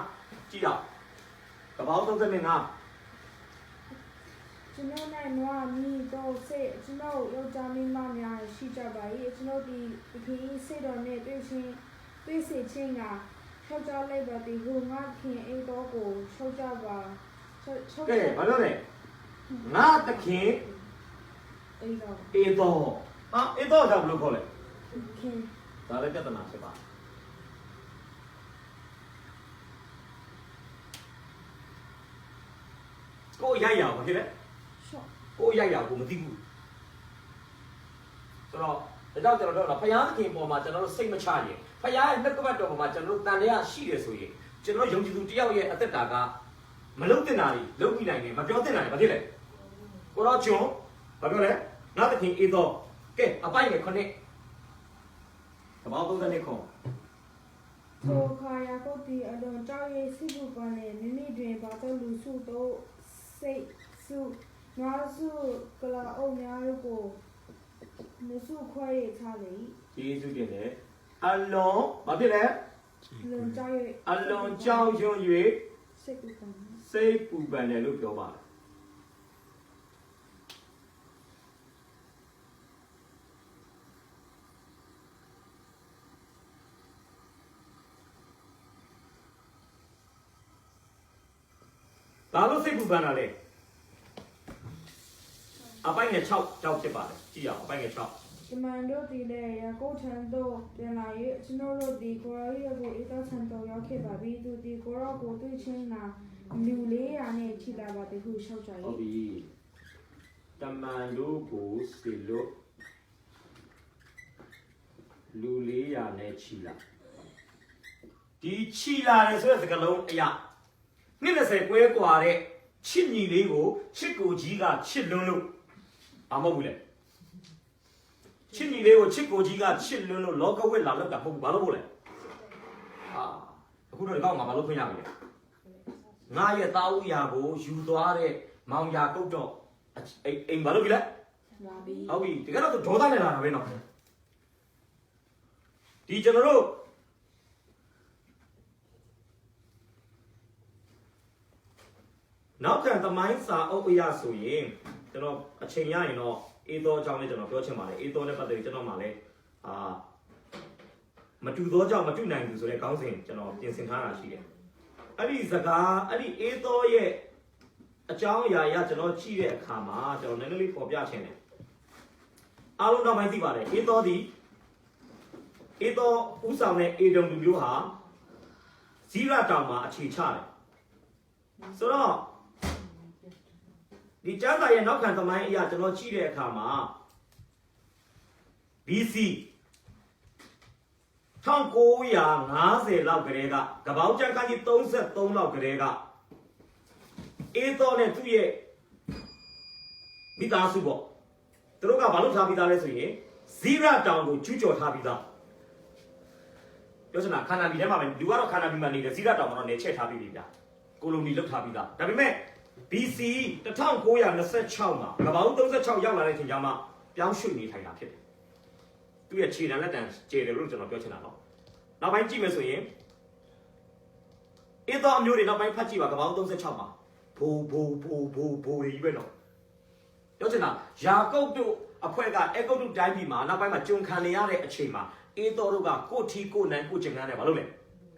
ကြည့်တော့ကပောင်း35 ကျွန်တော်နဲ့နွားမီတော့စိတ်ကျွန်တော်ယောက်ျားမိန်းမများရှိကြပါ၏ကျွန်တော်ဒီခင်စိတ်တော်နဲ့တွေ့စေခြင်းကထောက်ကြလိုက်ပါသည်ဟိုငါခင်အိတ်တော်ကိုထောက်ကြပါထောက်က ဲဘာပြောလဲငါသခင် အိတ်တော် အေသောဟာအေသောကြောင့်ဘယ်လိုခေါ်လဲ ခင် ဒါလည်းပြဿနာဖြစ်ပါကိုရိုက်ရအောင်ဖြစ်လဲ ရှော့ ကိုရိုက်ရကိုမသိဘူးဆိုတော့ဒါကြောင့်ကျွန်တော်တို့ကဘုရားသခင်ပေါ်မှာကျွန်တော်တို့စိတ်မချရင်ဘုရားရဲ့နှုတ်ကပတ်တော်ပေါ်မှာကျွန်တော်တို့တန်တရားရှိတယ်ဆိုရင်ကျွန်တော်ယုံကြည်သူတယောက်ရဲ့အသက်တာကမလုံးတင်တာတွေလုံးပြီးနိုင်တယ်မပြောတင်တာတွေဘာဖြစ်လဲကိုတော့ကျွန်ဘာပြောလဲငါသခင်အေးတော့ကဲအပိုင်နဲ့ခொနဲ့တဘော30နှစ်ခွန် ထိုခါရကုတ်ဒီအလွန်ကြောက်ရွံ့စိတ်ပူပန်နေမိမိတွင်ဘာတော့လူစုတော့စိတ်စုနွားစုကလာအုပ်များတို့ကိုမစုခွဲရချလေ ယေရှုတင်တယ်အလွန်ဘာဖြစ်လဲ လွန်ကြောက်ရွံ့ အလွန်ကြောက်ရွံ့၍ စိတ်ပူပန် စိတ်ပူပန်တယ်လို့ပြောပါတယ်ဘာလို့စိတ်ပူပန်တာလဲအပိုင်းငယ်6ကြောက်ဖြစ်ပါတယ်ကြည့်ရအောင်အပိုင်းငယ်6 ကမန်တို့ဒီလေရကုတ်ထန်တို့ပြန်လာ၍ကျွန်တော်တို့ဒီကိုရောရဲ့ကိုဧကဆန်တော်ရောက်ခဲ့ပါပြီသူဒီကိုရောကိုတွေ့ချင်းကလူ400နဲ့ထိလာပါတခုရှောက်ကြ ဟုတ် ၏ပြီတမန်တို့ကိုစီလို့လူ400နဲ့ချီလာဒီချီလာတယ်ဆိုတဲ့စကားလုံးအရာနှစ်20ကွဲกว่าတဲ့ချစ်ညီလေးကိုချစ်ကိုကြီးကချစ်လွန်းလို့မဟုတ်ဘူးလေချစ်ညီလေးကိုချစ်ကိုကြီးကချစ်လွန်းလို့လောကဝိလာလောက်တာမဟုတ်ဘူးဘာလို့မို့လဲအခုတော့ဒီကောင်ငါဘာလို့ခွင့်ရမလဲငါရဲ့တာဦးရာကိုယူသွားတဲ့မောင်ရာကုတ်တော့အိမ်ဘာလို့ပြီလဲ 拉比， ဟုတ်ပြီတကယ်တော့ဒေါသနဲ့လာတာပဲနော်ဒီကျွန်တော်တို့နောက်ခံသမိုင်းစာအုပ်အရာဆိုရင်ကျွန်တော်အချိန်ရရင်တော့အေးသောအကြောင်းလေးကျွန်တော်ပြောချင်ပါတယ်အေးသောနဲ့ပတ်သက်ပြီးကျွန်တော်မှလည်းမတူသောကြောင့်မတူနိုင်ဘူးဆိုတဲ့ခေါင်းစဉ်ကျွန်တော်ပြင်ဆင်ထားတာရှိတယ်အဲ့ဒီစကားအဲ့ဒီအေးသောရဲ့အကြောင်းအရာအရကျွန်တော်ကြည့်တဲ့အခါမှာကျွန်တော်နည်းနည်းလေးပေါ်ပြချင်တယ်အားလုံးတော့မှသိပါတယ်အေးသောဒီအေးသောဥဆောင်တဲ့အေဒုံလူမျိုးဟာဇိရတောင်မှာအခြေချတယ်ဆိုတော့ ဒီကျမ်းစာရဲ့နောက်ခံသမိုင်းအရာကျွန်တော်ကြည့်တဲ့အခါမှာ BC 1950လောက်ကလေးကကပောက်ကျန်ကကြီး33လောက်ကလေးကအေသောနဲ့သူ့ရဲ့မိသားစုပေါ့သူတို့ကဘာလို့ထားပြီးသားလဲဆိုရင်ဇီရတောင်ကိုကျူးကျော်ထားပြီးသားပြောချင်တာခန္ဓာပြည်ထဲမှာပဲလူကတော့ခန္ဓာပြည်မှာနေတယ်ဇီရတောင်ကတော့နေချက်ထားပြီးပြီဗျာကိုလိုနီလောက်ထားပြီးသားဒါပေမဲ့ BC 1926မှာကပောက်36ရောက်လာတဲ့အချိန်ကျမှပြောင်းရွှေ့နေထိုင်တာဖြစ်တယ်သူ့ရဲ့ခြေတံလက်တံကျေတယ်လို့ကျွန်တော်ပြောချင်တာနော်နောက်ပိုင်းကြည့်မယ်ဆိုရင်အေသောအမျိုးတွေနောက်ပိုင်းဖတ်ကြည့်ပါကပောက်36မှာဘိုးတွေကြီးပဲနော်ပြောချင်တာယာကုပ်တို့အဖွဲ့ကအေဂုတ်တို့တိုင်းပြည်မှာနောက်ပိုင်းမှာဂျုံခံနေရတဲ့အချိန်မှာအေသောတို့ကကိုထီကိုနိုင်ကိုကျင်ကန်းတယ်ဘာလို့လဲ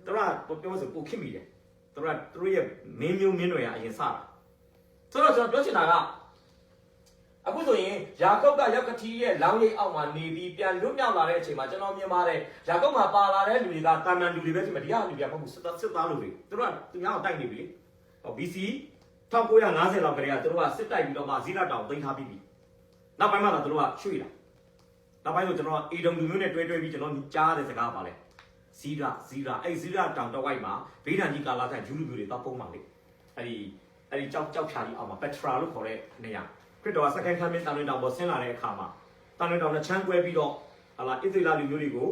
သူကပြောဆိုကိုခစ်မိတယ်သူတို့ရဲ့မင်းမျိုးမင်းတွေကအရင်စတာဆိုတော့ကျွန်တော်ပြောချင်တာကအခုဆိုရင်ယာကုပ်ကရောက်ကတိရဲ့လောင်းရိပ်အောက်မှာနေပြီးပြန်လွတ်မြောက်လာတဲ့အချိန်မှာကျွန်တော်မြင်ပါတယ်ယာကုပ်မှာပါလာတဲ့လူတွေကတာမန်လူတွေပဲဒီမှာဒီကလူတွေကမဟုတ်ဘူးစစ်သားလူတွေသူတို့ကသူများကိုတိုက်နေပြီလေဟော BC 1950လောက်ကလေးကသူတို့ကစစ်တိုက်ပြီးတော့မှဇီရတောင်သိမ်းထားပြီးပြီနောက်ပိုင်းမှာတော့သူတို့ကရွှေ့လာနောက်ပိုင်းဆိုကျွန်တော်အေဒုံလူမျိုးနဲ့တွဲပြီးကျွန်တော်ကြားတဲ့စကားပါလေဇီရအဲ့ဇီရတောင်တော့ဝိုက်မှာဗေဒန်ကြီးကာလာဆိုင်ဂျူးလူမျိုးတွေတော့ပုံမှန်လေအဲ့ဒီကြောက်ဖြာကြီးအောက်မှာပက်ထရာလို့ခေါ်တဲ့နေရာခရစ်တော်ကစက္ကန့်ခမ်းမင်းတန်လွင်တောင်ပေါ်ဆင်းလာတဲ့အခါမှာတန်လွင်တောင်နဲ့ချမ်းကွဲပြီးတော့ဟာလာဣသရေလလူမျိုးတွေကို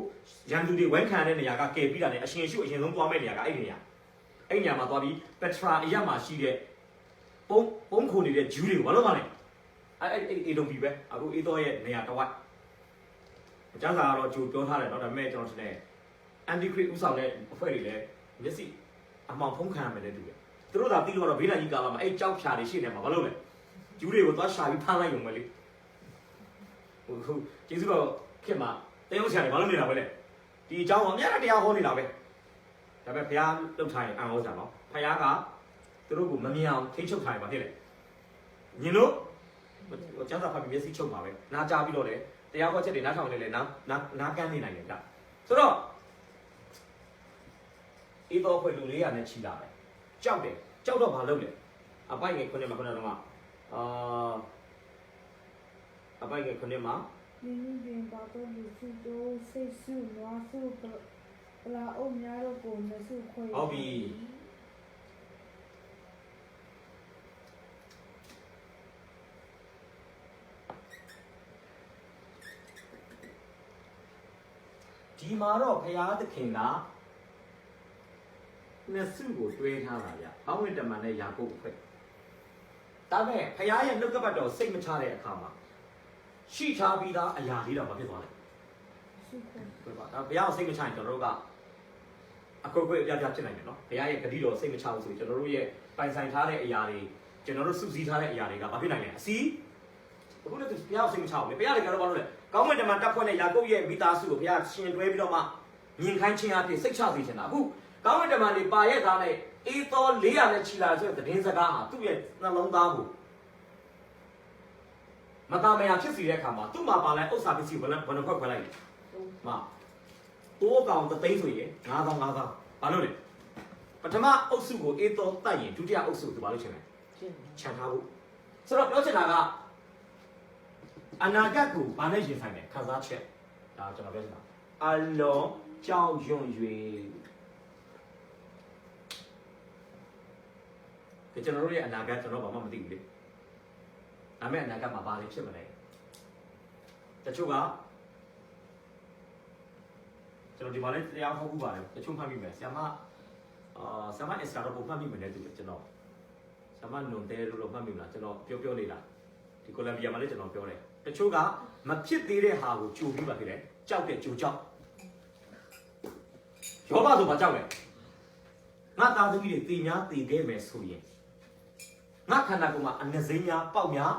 ရန်သူတွေဝိုင်းခံတဲ့နေရာကကယ်ပြီးတာနဲ့အရှင်ရှုအရင်ဆုံးသွားမဲ့နေရာကအဲ့ဒီနေရာမှာသွားပြီးပက်ထရာအရမှာရှိတဲ့ပုံခုနေတဲ့ဂျူးတွေကိုဘာလို့မလဲအဲ့အေဒုံပြီပဲအခုအေသောရဲ့နေရာတော့အကျမ်းစာကတော့ကြိုပြောထားတယ်เนาะဒါပေမဲ့ကျွန်တော်ထင်တယ်အန်တီခရစ်ဥဆောင်တဲ့အဖွဲ့တွေလည်းမျက်စိအမှောင်ဖုံးခံရမယ်တဲ့တူတယ်သူတို့သာသိလို့တော့ဘေးဒဏ်ကြီးကာလာမှာအဲ့ကြောက်ဖြာတွေရှိနေမှာဘာလို့လဲဂျူးတွေကိုသွားရှာပြီးဖမ်းလိုက်ရုံပဲလေဟုတ်ကျေးဇူးတော်ခင်မှာတဲဥဆရာတွေဘာလို့နေတာပဲလဲဒီအကြောင်းကအများကြီးတရားဟောနေတာပဲဒါပေမဲ့ဘုရားလှုပ်ထားရင်အံ့ဩစရာနော်ဘုရားကသူတို့ကိုမမြင်အောင်ထိချုပ်ထားရင်ဘာဖြစ်လဲညင်လို့ကျမ်းစာဖတ်ပြီးမျက်စိချုပ်ပါပဲနားကြားပြီးတော့လေတရားဟောချက်တွေနားထောင်နေလေနားကန်းနေနိုင်တယ်ကြဆိုတော့အေသောဖွဲ့လူ400နဲ့ချီလာတယ်ကြောက်တော့ဘာလုပ်လဲအပိုက်ငယ်ခုနှစ်မှာခုနကတော့အပိုက်ငယ်ခုနှစ်မှာ你那边把多လူစုတော့စိတ်စုနွားစုပလာအုပ်များတော့ကိုမစုခွဲဟုတ်ပြီဒီမှာတော့ဘုရားသခင်ကနှစ်စုကိုတွဲထားတာဗျ။ဘောင်းဝင်တမန်နဲ့ယာကုပ်အဖွဲ့။ဒါပေမဲ့ဘုရားရဲ့နှုတ်ကပတ်တော်စိတ်မချတဲ့အခါမှာရှိထားပြီးသားအရာလေးတော့မဖြစ်သွားလဲ။စုခွဲ။ဟုတ်ပါဒါဘုရားကိုစိတ်မချရင်ကျွန်တော်တို့ကအကွက်ကွက်အပြပြဖြစ်နိုင်တယ်နော်။ဘုရားရဲ့ဂတိတော်စိတ်မချဘူးဆိုရင်ကျွန်တော်တို့ရဲ့ပိုင်ဆိုင်ထားတဲ့အရာတွေကျွန်တော်တို့စုစည်းထားတဲ့အရာတွေကဘာဖြစ်နိုင်လဲ။အစီးအခုလည်းဘုရားစိတ်မချဘူးလေ။ဘုရားလည်းကတော့ဘာလို့လဲ။ကောင်းကင်တမန်တပ်ဖွဲ့နဲ့ယာကုပ်ရဲ့မိသားစုကိုဘုရားရှင်တွဲပြီးတော့မှမြင်ခိုင်းခြင်းအဖြစ်စိတ်ချစေချင်တာအခုကောင်းကင်တမန်တွေပါရဲ့သားနဲ့အေသော400နဲ့ချီလာဆိုတဲ့သတင်းစကားဟာသူ့ရဲ့နှလုံးသားကိုမတာမယာဖြစ်စေတဲ့အခါမှာသူ့မှာပါလိုက်ဥစ္စာပစ္စည်းဘယ်နှခွက်ခွဲလိုက်လဲမတိုးကောင်သိန်းဆိုရင်9000ဘာလို့လဲပထမအုပ်စုကိုအေသောတတ်ရင်ဒုတိယအုပ်စုကိုဘာလို့ချင်လဲချန်ထားဖို့ဆိုတော့ပြောချင်တာကအနာဂတ်ကိုဘာနဲ့ရင်ဆိုင်လဲခံစားချက်ဒါကျွန်တော်ပြောချင်တာအလုံးကြောက်ရွံ့၍ကျွန်တော်တို့ရဲ့အနာဂတ်ကျွန်တော်ဘာမှမသိဘူးလေဒါပေမဲ့အနာဂတ်မှာဘာတွေဖြစ်မလဲတချို့ကကျွန်တော်ဒီမှာလည်းတရားဟောခုပါတယ်တချို့မှတ်မိမယ်ဆရာမအက်စတာတော့ပုံမှတ်မိမယ်နဲ့တူတယ်ကျွန်တော်ဆရာမနွန်တဲလို့မှတ်မိမလားကျွန်တော်ပြောနေတာဒီကိုလံဘီယာမှာလည်းကျွန်တော်ပြောတယ်တချို့ကမဖြစ်သေးတဲ့ဟာကိုကြိုပြီးပါဖြစ်တယ်ကြောက်တဲ့ကြိုကြောက်ယောဘဆိုဘာကြောက်လဲငါသားသမီးတွေတည်များတည်ခဲ့မယ်ဆိုရင်ငါခန္ဓာကိုယ်မှာအနစိမ်းများပေါက်များ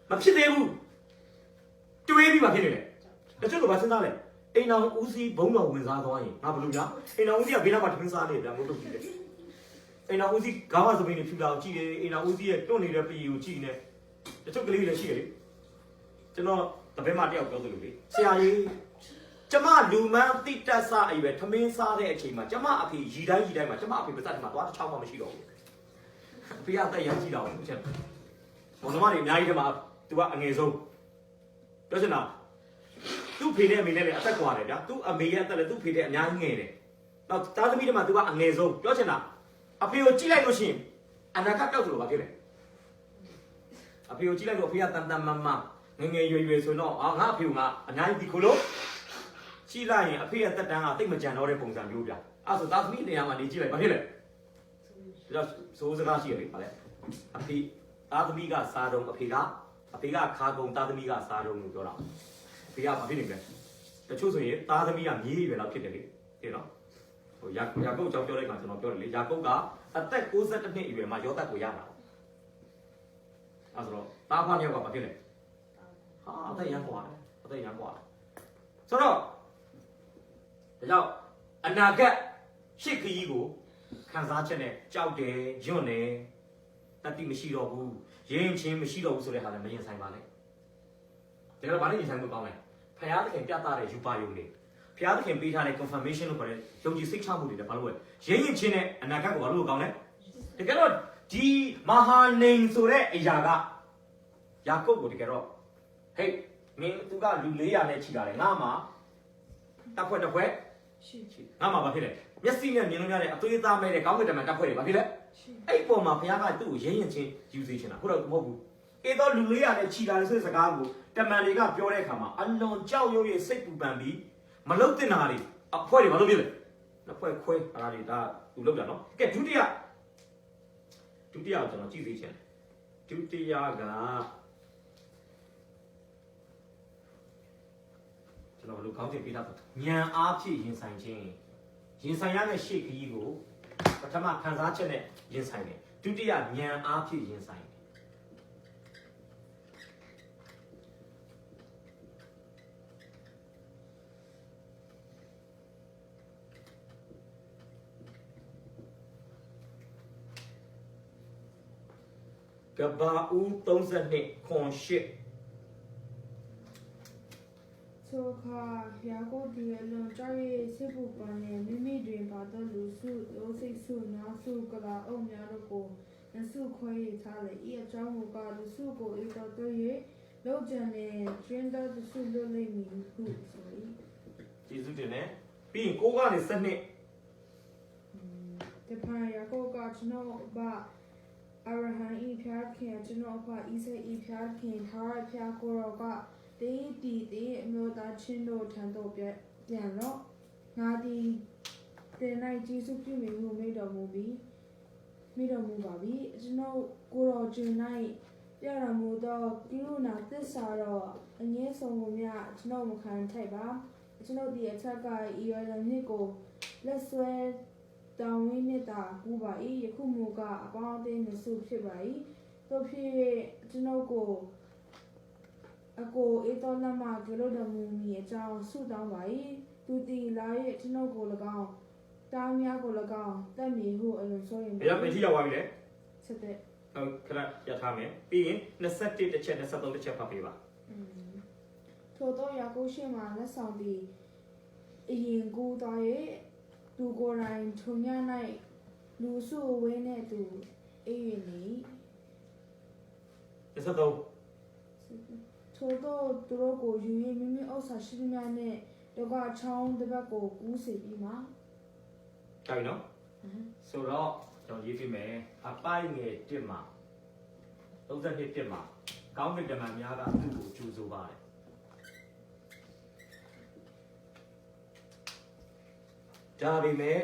မဖြစ်သေးဘူးတွေးပြီးပါဖြစ်နေတယ်တချို့ကဘာစဉ်းစားလဲအိမ်တော်ဦးစီးဘုံတော်ဝင်စားသွားရင်ငါဘယ်လိုညာအိမ်တော်ဦးစီးကဘေးနားမှာထင်းစားနေတယ်မဟုတ်လို့ကြည့်တယ်အိမ်တော်ဦးစီးခေါင်းဝသမီးတွေဖြူလာကိုကြည့်တယ်အိမ်တော်ဦးစီးရဲ့တွန့်နေတဲ့ပြည်ကိုကြည့်နေတချို့ကလေးတွေရှိတယ်လေကျွန်တော်တပည့်မတယောက်ပြောသလိုလေဆရာကြီးကျမလူမန်းတိတက်စားအရွယ်ထမင်းစားတဲ့အချိန်မှာကျမအဖေရီတိုင်းမှာကျမအဖေပါစက်ထဲမှာသွားတစ်ချောင်းမှမရှိတော့ဘူးဖေရတက်ရမ်းကြည့်တော့ဘူးချက် မောင်နှမတွေအများကြီးတည်းမှာ तू ကအငယ်ဆုံးပြောချင်တာသူ့ဖေနဲ့အမေနဲ့လည်းအသက်ကွာတယ်ဗျာသူ့အမေရဲ့အသက်လည်းသူ့ဖေတဲ့အများကြီးငယ်တယ်နောက်သားသမီးတွေမှာ तू ကအငယ်ဆုံးပြောချင်တာအဖေကိုကြည့်လိုက်လို့ရှိရင်အနာဂတ်တောက်တယ်လို့ပါဖြစ်တယ်အဖေကိုကြည့်လိုက်လို့အဖေကတန်တန်မမငငယ်ရွယ်ရွယ်ဆိုတော့ငါအဖေကငါအများကြီးဒီခုလို့ကြည့်လိုက်ရင်အဖေရဲ့တက်တန်းကတိတ်မကြံတော့တဲ့ပုံစံမျိုးဗျာအဲ့ဆိုသားသမီးနေရာမှာနေကြည့်လိုက်ဘာဖြစ်လဲဒါဆိုစကားရှိရလေဗါလဲအဖေသားသမီးကစားတော့အဖေကခါကုံသားသမီးကစားတော့လို့ပြောတာအဖေကဘာဖြစ်နေလဲတချို့ဆိုရင်သားသမီးကမြေးရွယ်လောက်ဖြစ်တယ်လေသိနော်ဟိုယာကုပ်ကြောင့်ပြောလိုက်မှကျွန်တော်ပြောတယ်လေယာကုပ်ကအသက်62နှစ်အရွယ်မှာယောသတ်ကိုရတာအဲ့ဆိုတော့သားဖွားမြောက်ကဘာဖြစ်လဲဟာအသက်ရမ်းกว่าဆိုတော့ဒါကြောင့်အနာဂတ်ရှစ်ခရီးကိုခံစားချက်နဲ့ကြောက်တယ်ညွန့်တယ်တတိမရှိတော့ဘူးရင်ချင်းမရှိတော့ဘူးဆိုတဲ့ဟာလည်းမရင်ဆိုင်ပါနဲ့ဒါကတော့ဘာနဲ့ရင်ဆိုင်လို့ကောင်းလဲဖယားသခင်ပြသတဲ့ယူပါယုံတွေဖယားသခင်ပေးထားတဲ့ confirmation လို့ခေါ်တဲ့ယုံကြည်စိတ်ချမှုတွေလည်းဘာလို့လဲရင်ချင်းနဲ့အနာဂတ်ကိုဘာလို့ကောင်းလဲတကယ်တော့ဒီမဟာနေဆိုတဲ့အရာကယာကုပ်ကိုတကယ်တော့ဟေးမင်းသူကလူ400နဲ့ချီတာလေငါမှတစ်ဖွဲ့ငါမှဘာဖြစ်လဲမျက်စိနဲ့မြင်လို့ရတဲ့အသွေးသားမဲ့တဲ့ကောင်းကင်တမန်တပ်ဖွဲ့တွေဘာဖြစ်လဲအဲ့ပုံမှာဘုရားကသူ့ကိုရင်ချင်းယူစေချင်တာဟုတ်တော့မဟုတ်ဘူးအေးတော့လူ400နဲ့ချီတာလေဆိုတဲ့စကားကိုတမန်တွေကပြောတဲ့အခါမှာအလွန်ကြောက်ရွံ့၍စိတ်ပူပန်ပြီးမလုတ်တင်တာတွေအဖွဲ့တွေဘာလို့ဖြစ်လဲနှစ်ဖွဲ့ခွဲအားတွေဒါသူလုတ်တာနော်ကဲဒုတိယကိုကျွန်တော်ကြည့်သေးချင်ဒုတိယကကျွန်တော်လူကောင်းတင်ပေးတာညံအားဖြင့်ရင်ဆိုင်ရမယ့်ရှေ့ခရီးကိုပထမခံစားချက်နဲ့ရင်ဆိုင်တယ်ဒုတိယညံအားဖြင့်ရင်ဆိုင်ကဘာဦး32ခွန်8ဆိုခါယာကိုဒီအလွန်ကြောက်ရည်စစ်ပူပန်နဲ့မိမိတွင်ပါသောလူစုရိုးစိတ်စုနာစုကလာအုပ်များတို့ကိုနစုခွဲရထားလေဤအကြောင်းမူကားလူစုကိုဤတော်တို့၍လောက်ကျန်နဲ့ကျွင်းတော်သူစုလွတ်လိမ့်မည်ဟုဆို၏ကျေးဇူးတင်တယ်ပြီးရင်ကိုကနေ7နှစ်တဖန်ယာကိုကကျွန်တော်ဘာအရဟံဤဖျားခင်ကျွန်တော်အဖဤစိတ်ဤဖျားခင်ထာဝရဖျားကိုရောကတေးတီတေးအမျိုးသားချင်းတို့ထံသို့ပြန်တော့ငါသည်တင်၌ကျေးဇူးပြုမိမှုမိတော်မူပါပြီကျွန်တော်ကိုရောကျင်၌ပြတော်မူသောကိရုဏာသစ္စာတော်အငင်းဆုံးကိုမြကျွန်တော်မခံထိုက်ပါကျွန်တော်ဒီအထက်ကဤရလမြစ်ကိုလက်ဆွဲတောင်းဝင်းနဲ့တာပူပါ၏ယခုမူကအပေါင်းအသင်းနှစုဖြစ်ပါ၏တို့ဖြစ်ကျွန်တော်ကိုအကိုအေးတော်လက်မကလို့တော်မူမီအကြောင်းဆုတောင်းပါ၏သူတီလာ၍ကျွန်တော်ကို၎င်းတားများကို၎င်းတတ်မီဟုအလွန်ဆိုရင်ဘယ်ရောက်ပြီရောက်ပြီလဲဆက်တဲ့ဟုတ်ခဏရထားမယ်ပြီးရင်21တစ်ချက်23တစ်ချက်ဖတ်ပေးပါထို့သောယာကုရှိမှလက်ဆောင်သည်အရင်ကိုတော်၍သူကိုယ်တိုင်ထုံည၌လူစုဝင်းနဲ့သူအေး၍နေ23ထို့သောသူတို့ကိုယူ၍မိမိဥစ္စာရှိသမျှနဲ့ဒုက္ခချောင်းတစ်ဘက်ကိုကူးစေပြီးမှကြပြီနော်ဆိုတော့ကျွန်တော်ရေးပြမယ်အပိုင်းငယ်1မှာ32 1မှာကောင်းကင်တမန်များကသူ့ကိုကြိုးဆိုပါတယ်ဒါပေမဲ့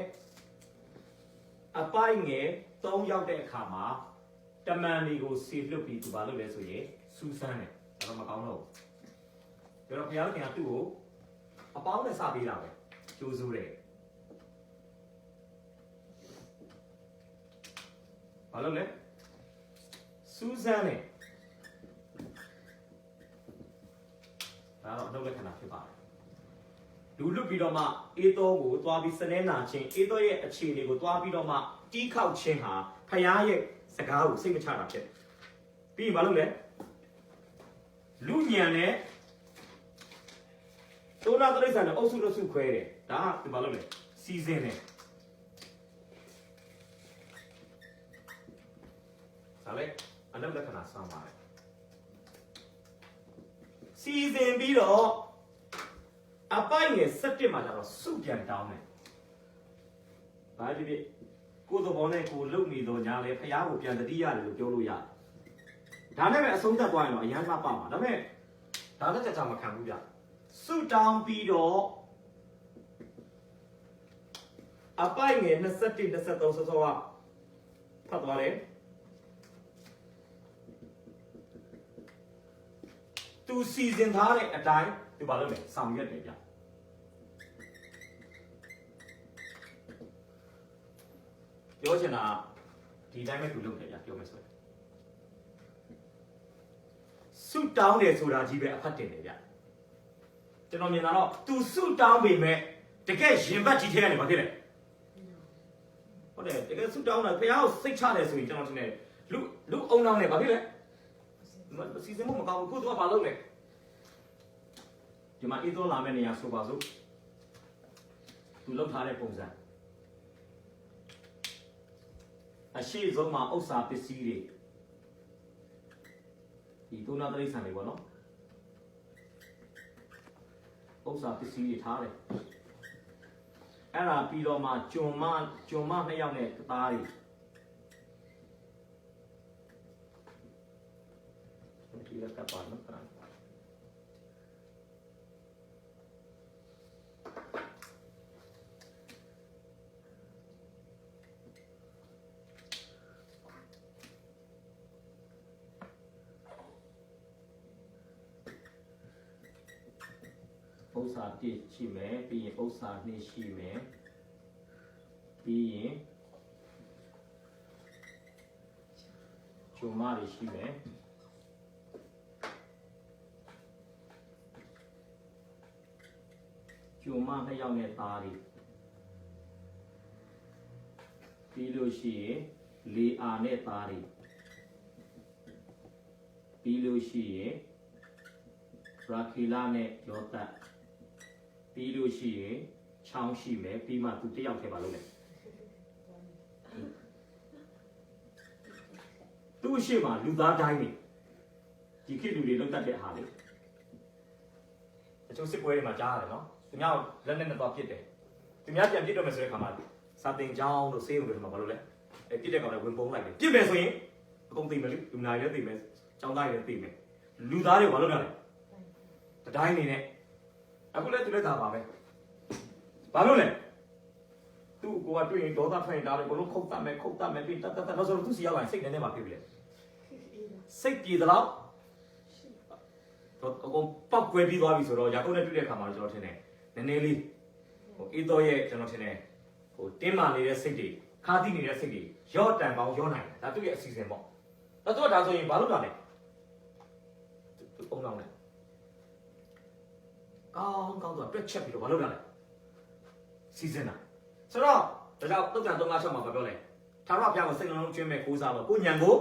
အပိုင်းငယ်3ရောက်တဲ့အခါမှာတမန်တွေကိုစီလွတ်ပြီးသူဘာလုပ်လဲဆိုရင်စူးစမ်းတယ်ဒါတော့မကောင်းတော့ဘူးဒါတော့ဘုရားခင်ကသူ့ကိုအပေါင်းနဲ့စပေးတာပဲကြိုးဆိုတယ်ဘာလို့လဲစူးစမ်းတယ်ဒါတော့နှုတ်လက္ခဏာဖြစ်ပါတယ်လူလွတ်ပြီးတော့မှအေသောကိုသွားပြီးစနေနာချင်းအေသောရဲ့အခြေအနေကိုသွားပြီးတော့မှတီးခေါက်ခြင်းဟာဖယားရဲ့စကားကိုစိတ်မချတာဖြစ်ပြီးရင်ဘာလို့လဲလူညံနဲ့တိုးနာတရိစ္ဆာန်နဲ့အုပ်စုတစ်စုခွဲတယ်ဒါကဘာလို့လဲစီစဉ်တယ်ဒါလည်းအနုလက္ခဏာစမ်းပါတယ် စီစဉ်ပြီးတော့အပိုင်ငယ်7မှာကျတော့စုပြန်တောင်းတယ်။ဘာဖြစ်ဖြစ်ကိုယ်သဘောနဲ့ကိုယ်လုံနေတော့ညာလေဖះကိုပြန်တတိရတယ်လို့ပြောလို့ရတယ်။ဒါနဲ့ပဲအဆုံးသတ်သွားရင်တော့အရန်မှပါမှာ။ဒါပေမဲ့ဒါနဲ့ကြမခံဘူးဗျ။စုတောင်းပြီးတော့အပိုင်ငယ်21 23စောစောကဖတ်သွားတယ်။သူစီစဉ်ထားတဲ့အတိုင်းသူဘာလုပ်လဲဆောင်ရွက်တယ်ဗျပြောချင်တာဒီတိုင်းပဲသူလုပ်တယ်ဗျပြောမယ်ဆိုရင်စုတောင်းတယ်ဆိုတာကြီးပဲအဖတ်တင်တယ်ဗျကျွန်တော်မြင်တာတော့သူစုတောင်းပေမဲ့တကယ်ရင်ဘတ်ကြီးထဲကနေဘာဖြစ်လဲဟုတ်တယ်တကယ်စုတောင်းတာဖះကိုစိတ်ချတယ်ဆိုရင်ကျွန်တော်ထင်တယ်လူအုံနောင်းနဲ့ဘာဖြစ်လဲစီစဉ်မှုမကောင်းဘူးခုသူကဘာလုပ်လဲဒီမှာအေးတော့လာမယ့်နေရာဆိုပါစို့သူလောက်ထားတဲ့ပုံစံအရှိဆုံးမှာဥစ္စာပစ္စည်းတွေဒီဒုနာတရိษံတွေပေါ့နော်ဥစ္စာပစ္စည်းတွေထားတယ်အဲ့ဒါပြီးတော့မှဂျွန်မ2ယောက်နဲ့သားတွေဒီလက်ကပါနော်ဥစ္စာ1ရှိမယ်ပြီးရင်ဥစ္စာ2ရှိမယ်ပြီးရင်ဂျုံမတွေရှိမယ်ဂျုံမ2ယောက်နဲ့သားတွေပြီးလို့ရှိရင်လေအာနဲ့သားတွေပြီးလို့ရှိရင်ရာခီလာနဲ့ယောသတ်ပြီးလို့ရှိရင်ချောင်းရှိမယ်ပြီးမှသူတယောက်ထဲပါလို့လေသူ့ရှိမှလူသားတိုင်းနေဒီခေတ်လူတွေလောက်တတ်တဲ့ဟာလေအချို့စစ်ပွဲတွေမှာကြားရတယ်နော်သူများလက်နဲ့တော့ပြစ်တယ်သူများပြန်ပြစ်တော့မယ်ဆိုတဲ့ခါမှာစာတင်ချောင်းတို့ဆေးရုံတွေမှာဘာလို့လဲပြစ်တဲ့ကောင်လည်းဝင်ပုံးလိုက်တယ်ပြစ်မယ်ဆိုရင်အကုန်သိမယ်လေလူနာတွေလည်းသိမယ်ចောင်းသားတွေလည်းသိမယ်လူသားတွေဘာလို့လဲတတိုင်းနေနဲ့အခုလည်းသူလည်းဒါပါပဲဘာလို့လဲသူ့ကိုကတွေ့ရင်ဒေါသထွက်ရင်ဒါလည်းဘလို့ခုတ်တတ်မယ်ပြီးတတ်တော့ဆိုတော့သူစီရောက်ရင်စိတ်နဲ့မှဖြစ်ပြီလေစိတ်ပြေသလားတော့အကုန်ပောက်ကွဲပြီးသွားပြီဆိုတော့ယာကုပ်နဲ့တွေ့တဲ့အခါမှာကျွန်တော်ထင်တယ်နည်းနည်းလေးဟိုအေးတော့ရဲ့ကျွန်တော်ထင်တယ်ဟိုတင်းမာနေတဲ့စိတ်တွေခါးတိနေတဲ့စိတ်တွေရော့တန်ပေါင်းရောနိုင်တယ်ဒါသူ့ရဲ့အစီအစဉ်ပေါ့တော့ဒါဆိုရင်ဘာလို့တာလဲသူပုံလောင်းတယ်ကောင်းတော့တွက်ချက်ပြီးတော့ဘာလုပ်တာလဲစီစဉ်တာဆိုတော့ဒါကြောင့်တုတ်တန်356မှာပြောလဲသာရဘုရားကိုစိတ်လုံးလုံးကျွင်းမဲ့ကိုးစားတော့ကိုညံကို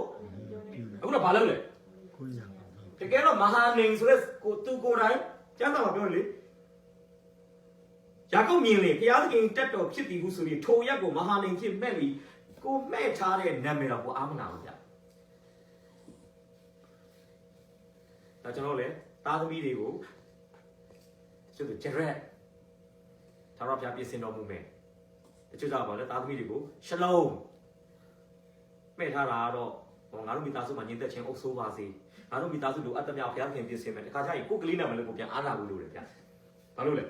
အခုတော့ဘာလုပ်လဲကိုညံတကယ်တော့မဟာနေဆိုတဲ့ကိုသူကိုယ်တိုင်ကျမ်းစာမှာပြောလေယာကုပ်မြင်လေဘုရားသခင်တက်တော်ဖြစ်ပြီးဘူးဆိုပြီးထိုရက်ကိုမဟာနေဖြစ်မဲ့ပြီးကိုမဲ့ထားတဲ့နာမည်တော့ကိုအားမနာဘူးဗျဒါကျွန်တော်လေသားသမီးတွေကိုကျတော့ဂျရက်သာရဘုရားပြင်ဆင်တော်မူမယ်တချို့ကြပါလေသားသမီးတွေကိုရှလုံးမဲ့ထားတာတော့ငါတို့မိသားစုမှာညင်သက်ခြင်းအုပ်ဆိုးပါစေငါတို့မိသားစုလိုအပ်သမျှဘုရားခင်ပြင်ဆင်မယ်တခါကျရင်ကိုယ်ကလေးနာမည်လည်းကိုပြန်အားလာဘူးလို့လေဗျာဘာလို့လဲ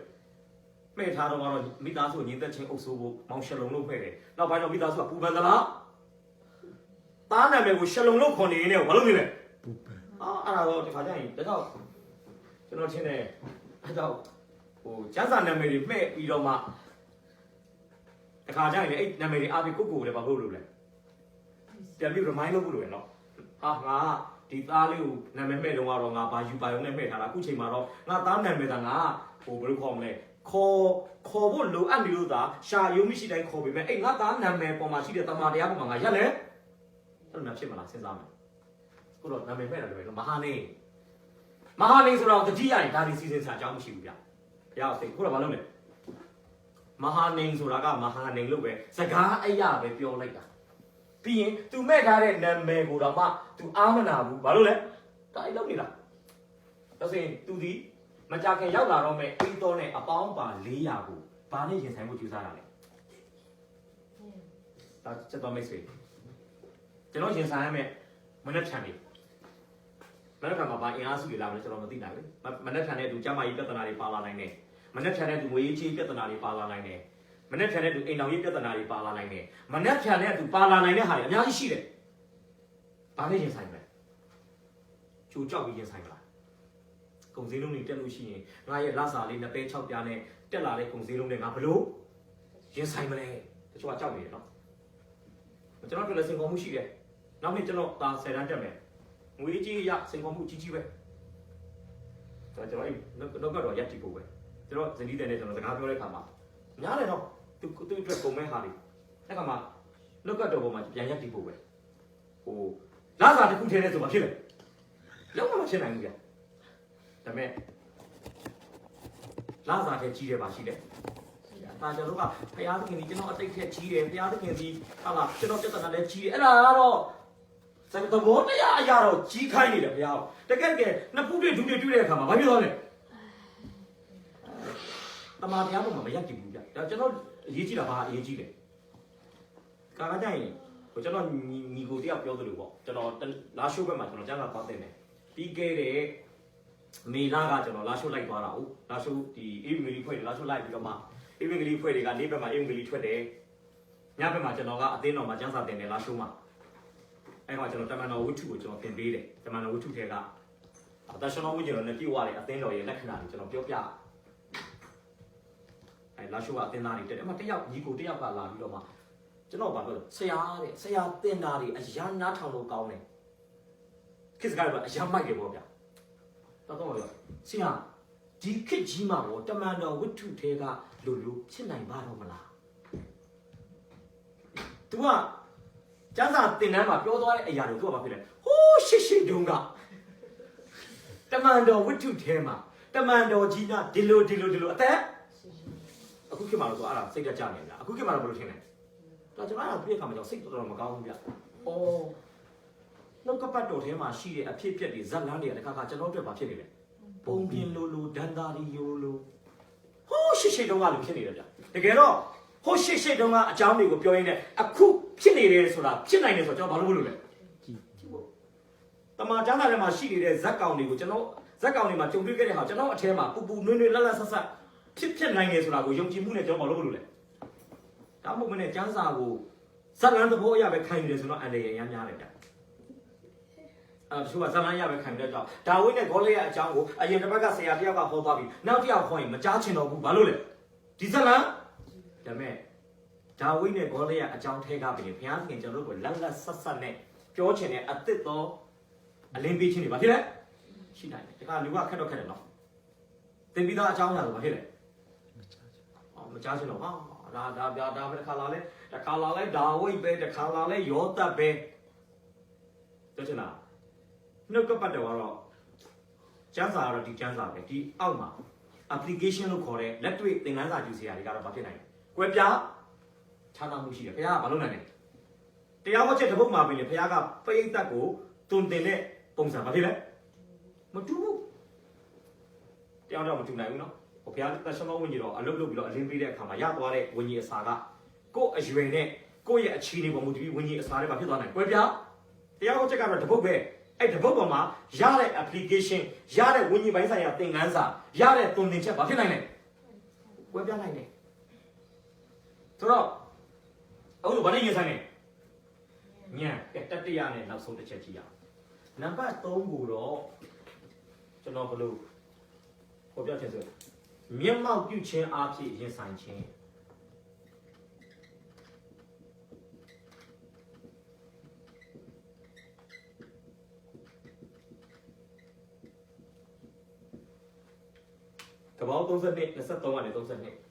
မဲ့ထားတော့မိသားစုညင်သက်ခြင်းအုပ်ဆိုးဖို့မောင်ရှလုံးလို့မဲ့တယ်နောက်ပိုင်းတော့မိသားစုကပူပန်သလားသားနာမည်ကိုရှလုံးလို့ခေါ်နေနေဘာလို့နေလဲပူပန်အဲ့ဒါတော့တခါကျရင်ဒါတော့ကျွန်တော်ထင်တယ်အဲ့တော့ဟိုကျန်းစာနာမည်တွေမှဲ့ပြီးတော့မှတခါကျရင်လည်းအဲ့နာမည်တွေအားပြီးကိုလည်းမဟုတ်လို့လဲပြန်ပြီး remind လုပ်ဖို့လိုရနော်ဟာငါဒီသားလေးကိုနာမည်မှဲ့တော့ငါဘာယူပါရုံနဲ့မှဲ့ထားတာအခုချိန်မှာတော့ငါသားနာမည်ကငါဟိုဘယ်လိုခေါ်မလဲခေါ်ဖို့လိုအပ်နေလို့သာရှာယုံမရှိတိုင်းခေါ်ပေမဲ့အဲ့ငါသားနာမည်ပေါ်မှာရှိတဲ့တမန်တရားပေါ်မှာငါရက်လဲအဲ့လိုမျိုးဖြစ်မလားစဉ်းစားမယ်ခုတော့နာမည်မှဲ့တယ်လို့ပဲမဟာနေဆိုတော့တတိယရင်ဒါဒီစီစဉ်စာအကြောင်းမရှိဘူးဗျဘုရားစိတ်ခုတော့မလုပ်နဲ့မဟာနေဆိုတာကမဟာနေလို့ပဲစကားအရာပဲပြောလိုက်တာပြီးရင် तू မဲ့ထားတဲ့နာမည်ကိုတော့မှ तू အားမနာဘူးဘာလို့လဲဒါအဲ့လောက်နေတာ ဒါဆိုရင်သူဒီမကြခင်ရောက်လာတော့မဲ့အိတ်တော်နဲ့အပေါင်းပါ400ကိုဘာနဲ့ရင်ဆိုင်မှုကြိုးစားတာလဲဒါချက်တော်မိတ်ဆွေကျွန်တော်ရင်ဆိုင်ရမယ်မနှက်ထန်နေမနှက်ထန်မှာဘာအင်အားစုတွေလာမလဲကျွန်တော်မသိနိုင်ဘူးမနှက်ထန်တဲ့သူကျမကြီးပြဿနာတွေပါလာနိုင်တယ်မနှက်ထန်တဲ့သူငွေရေးချေးပြဿနာတွေပါလာနိုင်တယ်မနှက်ထန်တဲ့သူအိမ်တော်ရေးပြဿနာတွေပါလာနိုင်တယ်မနှက်ထန်တဲ့သူပါလာနိုင်တဲ့ဟာတွေအများကြီးရှိတယ်ဘာနဲ့ရင်ဆိုင်မလဲချိုးကြောက်ပြီးရင်ဆိုင်မလားကုန်စည်လုံးတွေတက်လို့ရှိရင်ငါရဲ့လစာလေး2ပဲ6ပြားနဲ့တက်လာတဲ့ကုန်စည်လုံးတွေငါဘလို့ရင်ဆိုင်မလဲတချို့ကကြောက်နေတယ်နော်ကျွန်တော်တို့လည်းစင်ကုန်မှုရှိတယ်နောက်နေ့ကျွန်တော်ဒါ10တန်းတက်မယ်ငွေကြီးရစင်ကုန်မှုကြီးကြီးပဲကျွန်တော်တော့ကတော့ရက်တီဖို့ပဲကျွန်တော်ဇနီးတဲ့နဲ့ကျွန်တော်စကားပြောတဲ့ခါမှာများတယ်တော့သူအတွက်ကုန်မဲ့ဟာတွေအဲ့ခါမှာလောက်ကတော်ပေါ်မှာပြန်ရက်တီဖို့ပဲဟိုလာစာတစ်ခုထဲနဲ့ဆိုမှဖြစ်တယ်လောက်မှမဖြစ်နိုင်ဘူးကြာဒါပေမဲ့လာစာထဲကြီးတယ်ပါရှိတယ်ဒါကျွန်တော်ကဖျားသခင်ကြီးကျွန်တော်အတိတ်ထက်ကြီးတယ်ဖျားသခင်ကြီးဟာလားကျွန်တော်ပြဿနာလည်းကြီးတယ်အဲ့ဒါကတော့စံသဘောတရားအရာတော့ကြီးခိုင်းနေတယ်ဖျားတကယ်နှစ်ဖူးတွေဒူးတွေတွေ့တဲ့အခါမှာဘာဖြစ်သွားလဲတမန်တရားပေါ်မှာမရက်ကြည့်ဘူးဗျဒါကျွန်တော်အရေးကြီးတာဘာအရေးကြီးလဲကာကကြရင်ကျွန်တော်ညီကိုတယောက်ပြောသလိုပေါ့ကျွန်တော်လာရှိုးဘက်မှာကျွန်တော်ကျန်းစာသွားတင်တယ်ပြီးခဲ့တဲ့မေလာကကျွန်တော်လာရှိုးလိုက်သွားတာဟုတ်လာရှိုးဒီအေးမီလီဖွဲ့လာရှိုးလိုက်ပြီးတော့မှအေးမီလီဖွဲ့တွေကနေဘက်မှာအေးမီလီထွက်တယ်ညဘက်မှာကျွန်တော်ကအသင်းတော်မှာကျန်းစာတင်တယ်လာရှိုးမှာအဲ့မှာကျွန်တော်တမန်တော်ဝတ္ထုကိုကျွန်တော်သင်ပေးတယ်တမန်တော်ဝတ္ထုထဲကအသက်ရှင်တော်ဝိညာဉ်တော်နဲ့ပြည့်ဝတဲ့အသင်းတော်ရဲ့လက္ခဏာကိုကျွန်တော်ပြောပြအဲ့လာရှိုးကအသင်းသားတွေတက်တယ်အဲ့မှာတယောက်ညီကိုတယောက်ကလာပြီးတော့မှကျွန်တော်ဘာပြောလဲဆရာတင်တာတွေအရာနားထောင်လို့ကောင်းတယ်ခေတ်စကားတွေကအရာမိုက်တယ်ပေါ့ဗျာတော့ပြောဆရာဒီခေတ်ကြီးမှာတော့တမန်တော်ဝတ္ထုထဲကလိုဖြစ်နိုင်ပါတော့မလား तू ကကျမ်းစာတင်တန်းမှာပြောသွားတဲ့အရာတွေ तू ကဘာဖြစ်လဲဟိုးရှိတုန်းကတမန်တော်ဝတ္ထုထဲမှာတမန်တော်ကြီးကဒီလိုအသက်အခုခေတ်မှာတော့ तू အဲ့ဒါစိတ်ကြကြနေလားအခုခေတ်မှာတော့ဘယ်လိုထင်လဲတော့ကျွန်တော်အဲ့ဒါပြည့်ခါမှာကြောင့်စိတ်တော်တော်မကောင်းဘူးဗျ။အော်နှုတ်ကပတ်တော်ထဲမှာရှိတဲ့အဖြစ်အပျက်တွေဇက်လန်းတွေကတခါခါကျွန်တော်တို့ဘာဖြစ်နေလဲ။ပုံပြင်းလိုဒန်တာရီယိုလိုဟိုးရှိတုန်းကလိုဖြစ်နေတယ်ဗျ။တကယ်တော့ဟိုးရှိတုန်းကအကြောင်းတွေကိုပြောရင်းနဲ့အခုဖြစ်နေတယ်ဆိုတာဖြစ်နိုင်တယ်ဆိုတော့ကျွန်တော်ဘာလို့မလုပ်လဲ။ကြည့်ဖို့။တမန်ကျမ်းစာထဲမှာရှိနေတဲ့ဇက်ကောင်တွေကိုကျွန်တော်ဇက်ကောင်တွေမှာကြုံတွေ့ခဲ့တဲ့ဟာကျွန်တော်အထဲမှာပူနွေးလတ်ဆက်ဖြစ်နိုင်တယ်ဆိုတာကိုယုံကြည်မှုနဲ့ကျွန်တော်ဘာလို့မလုပ်လဲ။ဒါမှမဟုတ်နဲ့ကျန်းစာကိုဇက်လန်းသဘောအရပဲခံယူတယ်ဆိုတော့အန်တရယ်ရမ်းများတယ်ဗျ။သူကဇက်လန်းရပဲခံယူတဲ့ကြောင့်ဒါဝိဒ်နဲ့ဂေါလိယအကြောင်းကိုအရင်တစ်ပတ်ကဆရာတယောက်ကဟောသွားပြီးနောက်တစ်ယောက်ဟောရင်မကြားချင်တော့ဘူးဘာလို့လဲဒီဇက်လန်းဒါမဲ့ဒါဝိဒ်နဲ့ဂေါလိယအကြောင်းထဲကပြင်ဘုရားသခင်ကျွန်တော်တို့ကိုလက်ဆက်နဲ့ပြောချင်တဲ့အသစ်သောအလင်းပေးခြင်းတွေဘာဖြစ်လဲရှိနိုင်တယ်ဒါကလူကခက်တော့ခက်တယ်နော်သင်ပြီးသားအကြောင်းအရာဆိုဘာဖြစ်လဲမကြားချင်တော့ဟာဒါပဲတစ်ခါလာလဲဒါဝိဒ်ပဲတစ်ခါလာလဲယောသပ်ပဲပြောချင်တာနှုတ်ကပတ်တော်ကတော့ကျမ်းစာကတော့ဒီကျမ်းစာပဲဒီအောက်မှာ application လို့ခေါ်တဲ့လက်တွေ့သင်ခန်းစာကျူစရာတွေကတော့ဘာဖြစ်နိုင်လဲကွဲပြားခြားနားမှုရှိတယ်ဘုရားကဘာလုပ်နိုင်လဲတရားဝတ်ချက်တစ်ပုဒ်မှာပြင်လေဘုရားကပိဋကတ်ကိုတွင်တင်တဲ့ပုံစံဘာဖြစ်လဲမတူဘူးတရားတော့မတူနိုင်ဘူးနော်ဘုရားသက်ရှင်သောဝိညာဉ်တော်အလုပ်လုပ်ပြီးတော့အလင်းပေးတဲ့အခါမှာရသွားတဲ့ဝိညာဉ်အစာကကိုယ့်အရွယ်နဲ့ကိုယ့်ရဲ့အခြေအနေပေါ်မူတည်ပြီးဝိညာဉ်အစာတွေဘာဖြစ်သွားနိုင်ကွဲပြားတရားဟောချက်ကတော့တပုတ်ပဲအဲ့တပုတ်ပေါ်မှာရတဲ့ application ရတဲ့ဝိညာဉ်ပိုင်းဆိုင်ရာသင်ခန်းစာရတဲ့သွန်သင်ချက်ဘာဖြစ်နိုင်လဲကွဲပြားနိုင်တယ်ဆိုတော့အခုလိုဘာနဲ့ရင်ဆိုင်လဲညံတတိယနဲ့နောက်ဆုံးတစ်ချက်ကြည့်ရအောင်နံပါတ်3ကိုတော့ကျွန်တော်ဘယ်လိုဟောပြချင်ဆိုမျက်မှောက်ပြုခြင်းအဖြစ်ရင်ဆိုင်ခြင်းကပောက်32 23ကနေ32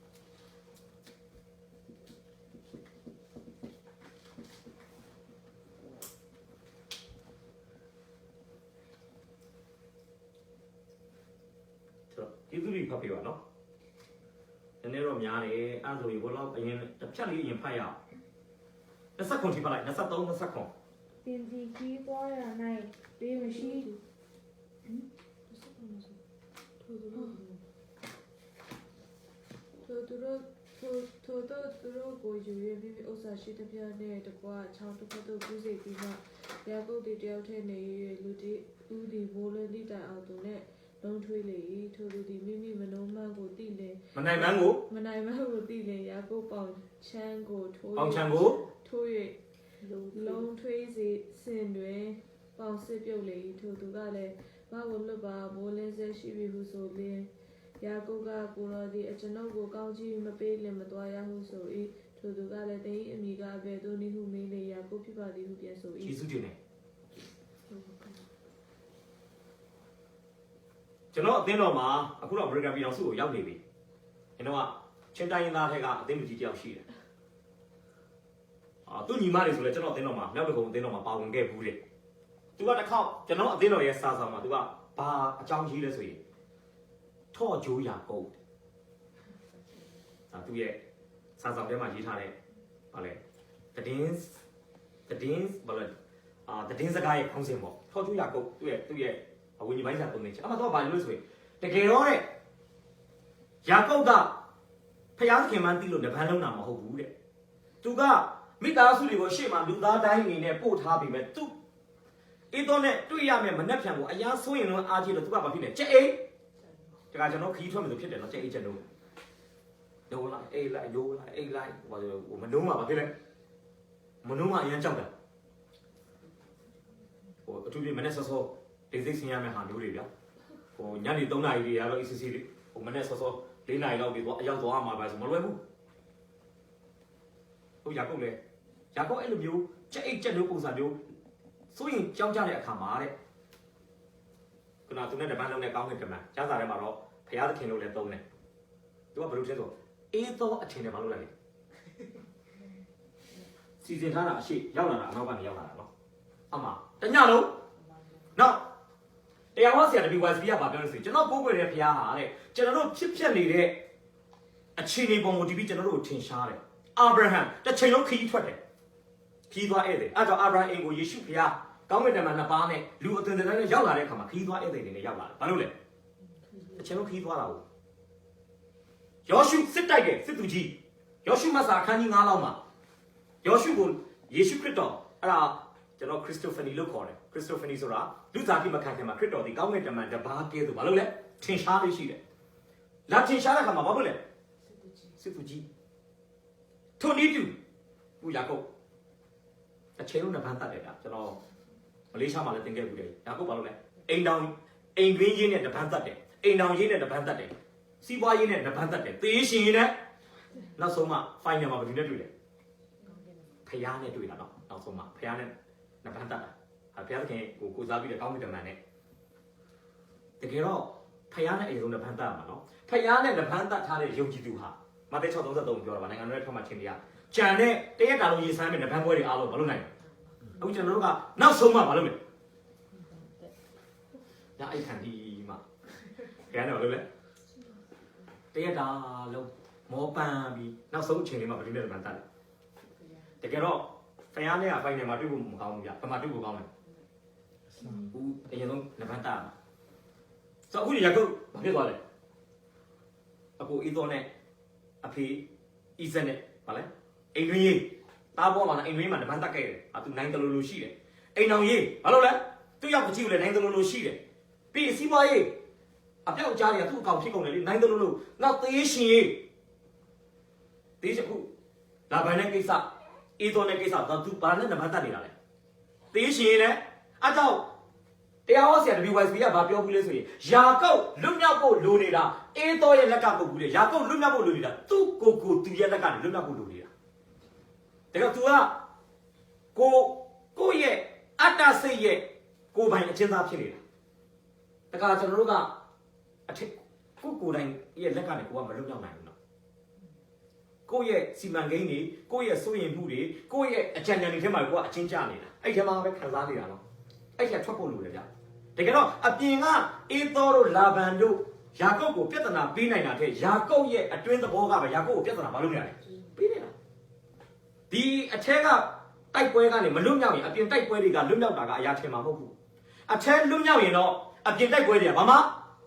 ဒီသူတွေဖတ်ပြပါနော်နည်းနည်းတော့များတယ်အဲ့ဆိုရင်ဘလောက်အရင်တစ်ဖြတ်လေးအရင်ဖတ်ရအောင်29ထိဖတ်လိုက်23 29တင်စီကြီးသွားရ၌ပေးမရှိ ထိုသူတို့ကိုယူရပြီးဥစ္စာရှိတဲ့ပြတဲ့တကွာချောင်းတစ်ဖက်သို့ကူးစိတ်ပြီးမှရာကုတ်တီတယောက်ထဲနေ၍လူတီဦးဒီဘိုးလင်းတိတိုင်အောင်သူနဲ့လုံးထွေးလေထိုသူသည်မိမိမနှုံးမှန်းကိုတိလင် မနိုင်မှန်းကို မနိုင်မှန်းကိုတိလင်ရာကုတ်ပေါင်ချမ်းကိုထိုး ပေါင်ချံကို ထိုး၍လုံးထွေးစီစင်တွင်ပေါင်စစ်ပြုတ်လေထိုသူကလည်းဘာကိုလွတ်ပါဘိုးလင်းဆက်ရှိပြီဟုဆိုလင်းရာကုတ်ကကိုတော်သည်အကျွန်ုပ်ကိုကောင်းကြီးမပေးလင်မသွားရဟုဆို၏ထိုသူကလည်းတင်းအမိကအဘယ်သို့နည်းဟုမေးလေရာကုတ်ဖြစ်ပါသည်ဟုပြန်ဆို ယေ ၏ ရှုတင်တယ်ကျွန်တော်အသင်းတော်မှာအခုတော့ American ပြည်တော်စုကိုရောက်နေပြီကျွန်တော်ကချင်းတိုင်းရင်းသားတွေကအသင်းလူကြီးတယောက်ရှိတယ်သူညီမတွေဆိုလဲကျွန်တော်အသင်းတော်မှာမြောက်ဘက်ကုန်းအသင်းတော်မှာပါဝင်ခဲ့ဘူးတဲ့သူကတစ်ခေါက်ကျွန်တော်အသင်းတော်ရဲ့စာဆောင်မှာသူကဘာအကြောင်းကြီးလဲဆိုရင်ထော့ဂျိုးရာကုတ်သူရဲ့စာဆောင်ထဲမှာရေးထားတဲ့ဗာလဲသတင်းဘာလဲသတင်းစကားရဲ့ခေါင်းစဉ်ပေါ့ထော့ဂျိုးရာကုတ်သူ့ရဲ့ဝိညာဉ်ပိုင်းစာပုံနေချင်အမှတော့ဗာလို့ဆိုရင်တကယ်တော့တဲ့ရာကုတ်ကဖျားခင်မှန်းသိလို့တပန်းလုံးတာမဟုတ်ဘူးတဲ့သူကမိသားစုတွေကိုရှေ့မှာလူသားတိုင်းအနေနဲ့ပို့ထားပြီးမဲ့သူအေးတော့နဲ့တွေ့ရမယ်မနှက်ဖြံကိုအရာဆိုးရင်တော့အားကြီးလို့သူကဘာဖြစ်လဲကြက်အိတ်တခါကျွန်တော်ခီးထွက်မယ်ဆိုဖြစ်တယ်နော်ကြက်အိတ်ချက်လုံးယိုးလိုက်အိတ်လိုက်ယိုးလိုက်အိတ်လိုက်ဟိုမနှုံးမှာဘာဖြစ်လဲမနှုံးမှာအရင်ကြောက်တာဟိုအထူးဖြင့်မနေ့စောစောဒေစိတ်ဆင်းရမယ့်ဟာမျိုးတွေဗျာဟိုညနေ3နာရီတွေကတော့ ECC လေးဟိုမနေ့စောစော4နာရီလောက်ပြီးတော့အရောက်သွားမှာပဲဆိုမလွယ်ဘူးဟိုရာကုတ်လေရာကုတ်အဲ့လိုမျိုးကြက်အိတ်ကြက်လို့ပုံစံမျိုးဆိုရင်ကြောက်ကြတဲ့အခါမှာတဲ့ခုနကသူနဲ့တပန်းလုံးနဲ့ကောင်းတဲ့ကမန်ကျမ်းစာထဲမှာတော့ဘုရားသခင်လို့လည်းသုံးတယ်သူကဘယ်လိုလဲဆိုအေးသောအထင်နဲ့မလုပ်လိုက်လေစီစဉ်ထားတာအရှိရောက်လာတာအနောက်ကနေရောက်လာတာနော်အမှတညလုံးနောက်တရားဟောဆရာတပီ YSB ကပြောလို့ဆိုရင်ကျွန်တော်ပို့ပွေတဲ့ဘုရားဟာတဲ့ကျွန်တော်တို့ဖြစ်ပျက်နေတဲ့အခြေအနေပုံကိုဒီပြီးကျွန်တော်တို့ထင်ရှားတယ်အာဗြဟံတစ်ချိန်လုံးခီးထွက်တယ်ခီးသွားဧည့်သည်အဲ့တော့အာဗြဟံအိမ်ကိုယေရှုဘုရားကောင်းကင်တမန်နှစ်ပါးနဲ့လူအသွင်တိုင်းနဲ့ရောက်လာတဲ့အခါမှာခီးသွားဧည့်သည်တွေနဲ့ရောက်လာတယ်ဘာလို့လဲတစ်ချိန်လုံးခီးသွားတာကိုယောရှုစစ်တိုက်တယ်စစ်သူကြီးယောရှုမဆာအခန်းကြီး9လောက်မှာယောရှုကိုယေရှုခရစ်တော်အဲ့ဒါကျွန်တော်ခရစ်စတိုဖာနီလို့ခေါ်တယ်ခရစ်စတိုဖာနီဆိုတာလူသားတိမခံခင်မှာခရစ်တော်ဒီကောင်းကင်တမန်တပါးကဲဆိုဘာလို့လဲထင်ရှားလေးရှိတယ်လာထင်ရှားတဲ့အခါမှာဘာလို့လဲစစ်သူကြီးထိုနည်းတူဦးယာကုပ်အချိန်လုံးနဲ့ဖန်တတ်တယ်ဗျာကျွန်တော်မလေးရှားမှာလည်းသင်ခဲ့ဘူးလေယာကုပ်ဘာလို့လဲအိမ်တွင်းရင်းနဲ့တပန်းတတ်တယ်အိမ်တောင်ရင်းနဲ့တပန်းတတ်တယ်စီးပွားရေးနဲ့တပန်းတတ်တယ်သေရှင်ရင်းနဲ့နောက်ဆုံးမှ final မှာဘယ်သူနဲ့တွေ့လဲဖျားနဲ့တွေ့တာနော်နောက်ဆုံးမှဖျားနဲ့တပန်းတတ်တာဖျားသခင်ကိုစားပြီးတဲ့ကောင်းကင်တမန်နဲ့တကယ်တော့ဖျားနဲ့အရင်ဆုံးတပန်းတတ်မှာနော်ဖျားနဲ့တပန်းတတ်ထားတဲ့ယုံကြည်သူဟာမဿဲ 6:33 ပြောတာပါနိုင်ငံတော်ရဲ့ထွက်မှချင်းတရားကြံတဲ့တရက်တာလုံးရေးဆန်းမဲ့တပန်းပွဲတွေအားလုံးမလုပ်နိုင်ဘူးအခုကျွန်တော်တို့ကနောက်ဆုံးမှမလုပ်မယ်ဒါအိတ်ခံဒီမှာခဲတယ်ဘာလို့လဲတရက်တာလုံးမောပန်းပြီးနောက်ဆုံးအချိန်လေးမှာဗလီနဲ့တန်တက်တယ်တကယ်တော့ဖယားနဲ့ကဖိုင်နယ်မှာတွေ့ဖို့မကောင်းဘူးဗျပမာတွေ့ဖို့ကောင်းတယ်ဦးအရင်ဆုံးနဗန်တာဆိုအခုရကုတ်ဘာဖြစ်သွားလဲအကိုအေးတော်နဲ့အဖေအီဇက်နဲ့ဗာလဲအိမ်တွင်းရေးတားပေါ်မှာအိမ်တွင်းမှာနဗန်တက်ခဲ့တယ်သူနိုင်တလူလူရှိတယ်အိမ်အောင်ရေးဘာလို့လဲသူ့ရောက်ကြည့်လို့လဲနိုင်တလူလူရှိတယ်ပြီးစီးပွားရေးအပြောက်ကြားတွေကသူ့အကောင်ဖြစ်ကုန်တယ်လေနိုင်တယ်လို့နောက်သေးရှင်ရေးသေးချက်ခုလာဘန်တဲ့ကိစ္စအေးတော်တဲ့ကိစ္စတော့သူဘာနဲ့နံပါတ်တက်နေတာလဲသေးရှင်ရေးနဲ့အကြောက်တရားဟောဆရာ WYSB ကဘာပြောဘူးလဲဆိုရင်ယာကုပ်လွတ်မြောက်ဖို့လိုနေတာအေးတော်ရဲ့လက်ကပုတ်ဘူးလေယာကုပ်လွတ်မြောက်ဖို့လိုနေတာသူ့ကိုသူရဲ့လက်ကနေလွတ်မြောက်ဖို့လိုနေတာဒါကြောင့် तू ကကိုရဲ့အတ္တစိတ်ရဲ့ကိုယ်ပိုင်အကျဉ်းသားဖြစ်နေတာတခါကျွန်တော်တို့ကအထက်ကိုယ်တိုင်ရဲ့လက်ကနေကိုကမလွတ်မြောက်နိုင်ဘူးနော်ကိုယ့်ရဲ့စီမံကိန်းတွေကိုယ့်ရဲ့စိုးရိမ်မှုတွေကိုယ့်ရဲ့အကြံဉာဏ်တွေထဲမှာကိုကအချင်းကျနေတာအဲ့ထဲမှာပဲခံစားနေတာနော်အဲ့ထဲထွက်ဖို့လိုတယ်ဗျတကယ်တော့အပြင်ကအေးသောတို့လာဗန်တို့ယာကုပ်ကိုပြဿနာပေးနိုင်တာတဲ့ယာကုပ်ရဲ့အတွင်းသဘောကပဲယာကုပ်ကိုပြဿနာမလုပ်နိုင်ဘူးပေးနေတာဒီအထက်ကတိုက်ပွဲကနေမလွတ်မြောက်ရင်အပြင်တိုက်ပွဲတွေကလွတ်မြောက်တာကအရာထင်မှာမဟုတ်ဘူးအထက်လွတ်မြောက်ရင်တော့အပြင်တိုက်ပွဲတွေကဘာမှ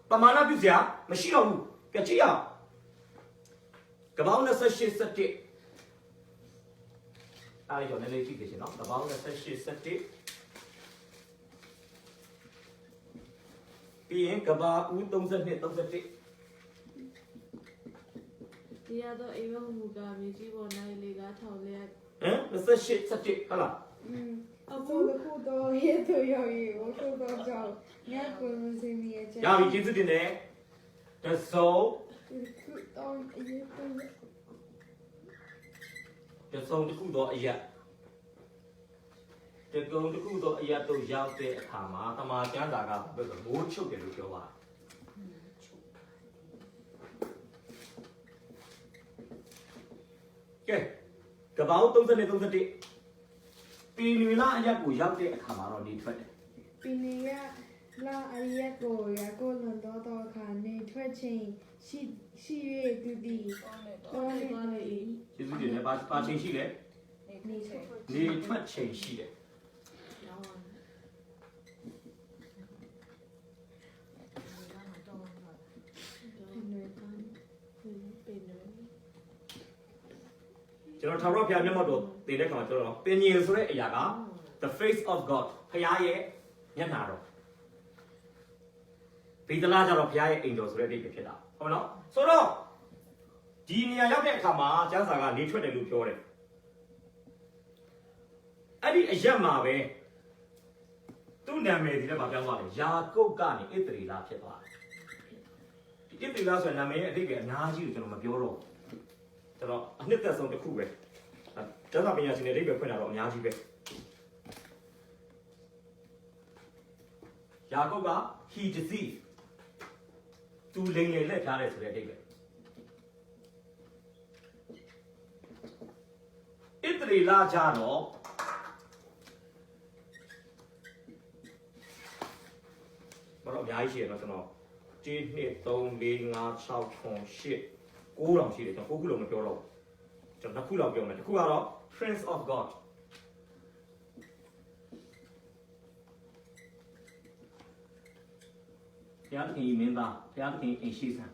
ပမာဏပြုစရာမရှိတော့ဘူးကြည့်ရအောင်ကပောင်း28 17အားရနေလေးကြည့်ကြရှင်နော်ကပောင်း28 17ပြီးရင်ကဘာဦး32 31 တရားတော့အိမ်မက်မူကမြေကြီးပေါ်နိုင်လေကထောင်လျက် ဟမ်28 17ဟုတ်လား အခုတော့ရေတို့ရောရေကိုတော့ကြောက်ညကိုမစင်းရဲ့ချက် ရပြီကျေးဇူးတင်တယ်တစုံ ခုတော့ရေတို့ တစုံတစ်ခုတော့အရက်တကုံတစ်ခုတော့အရက်တို့ရောက်တဲ့အခါမှာတမာကျမ်းစာကဘယ်လိုမိုးချုပ်တယ်လို့ပြောပါကဲကပောင်း30 31ပီနွေလာအရက်ကိုရောက်တဲ့အခါမှာတော့နေထွက်တယ် ပီနီယာလာအရက်ကိုရကိုလွန်တော့ခါနေထွက်ချင်းရှိ၍တူတီတော့နေ သွားလေ ကျေးဇူးတင်တယ်ပါချင်းရှိတယ် နေချက် နေထွက်ချိန်ရှိတယ် ရောင်းအောင် နေ ပေးနေ ကျွန်တော်ထာဝရဘုရားမျက်မှောက်တော်တည်တဲ့ခါမှာကျွန်တော်ပင်ញင်ဆိုတဲ့အရာက the face of God ဘုရားရဲ့မျက်နှာတော်ဗေဒလာကြတော့ဘုရားရဲ့အိမ်တော်ဆိုတဲ့အဓိပ္ပာယ်ဖြစ်တာဟုတ်မလားဆိုတော့ဒီနေရာရောက်တဲ့အခါမှာကျမ်းစာကနေထွက်တယ်လို့ပြောတယ်အဲ့ဒီအရက်မှာပဲသူ့နာမည်ဒီလည်းမပြောင်းသွားတယ်ယာကုပ်ကနေဣသရေလဖြစ်သွားတယ်ဒီဣသရေလဆိုတဲ့နာမည်ရဲ့အဓိပ္ပာယ်အများကြီးကိုကျွန်တော်မပြောတော့ကျွန်တော်အနှစ်သက်ဆုံးတစ်ခုပဲကျမ်းစာပညာရှင်တွေအဓိပ္ပာယ်ဖွင့်တာတော့အများကြီးပဲယာကုပ်က he deceived သူလိမ်လည်လက်ထားတယ်ဆိုတဲ့အဓိပ္ပာယ်ဣသရေလကြတော့ဘာလို့အများကြီးရှိရတော့ကျွန်တော်1 2 3 4 5 6 7 8 9တောင်ရှိတယ်ကျွန်တော်9ခုလုံးမပြောတော့ဘူးကျွန်တော်2ခုလောက်ပြောမယ်တစ်ခုကတော့ Prince of God ဘုရားသခင်မင်းသားဘုရားသခင်အိမ်ရှိဆံ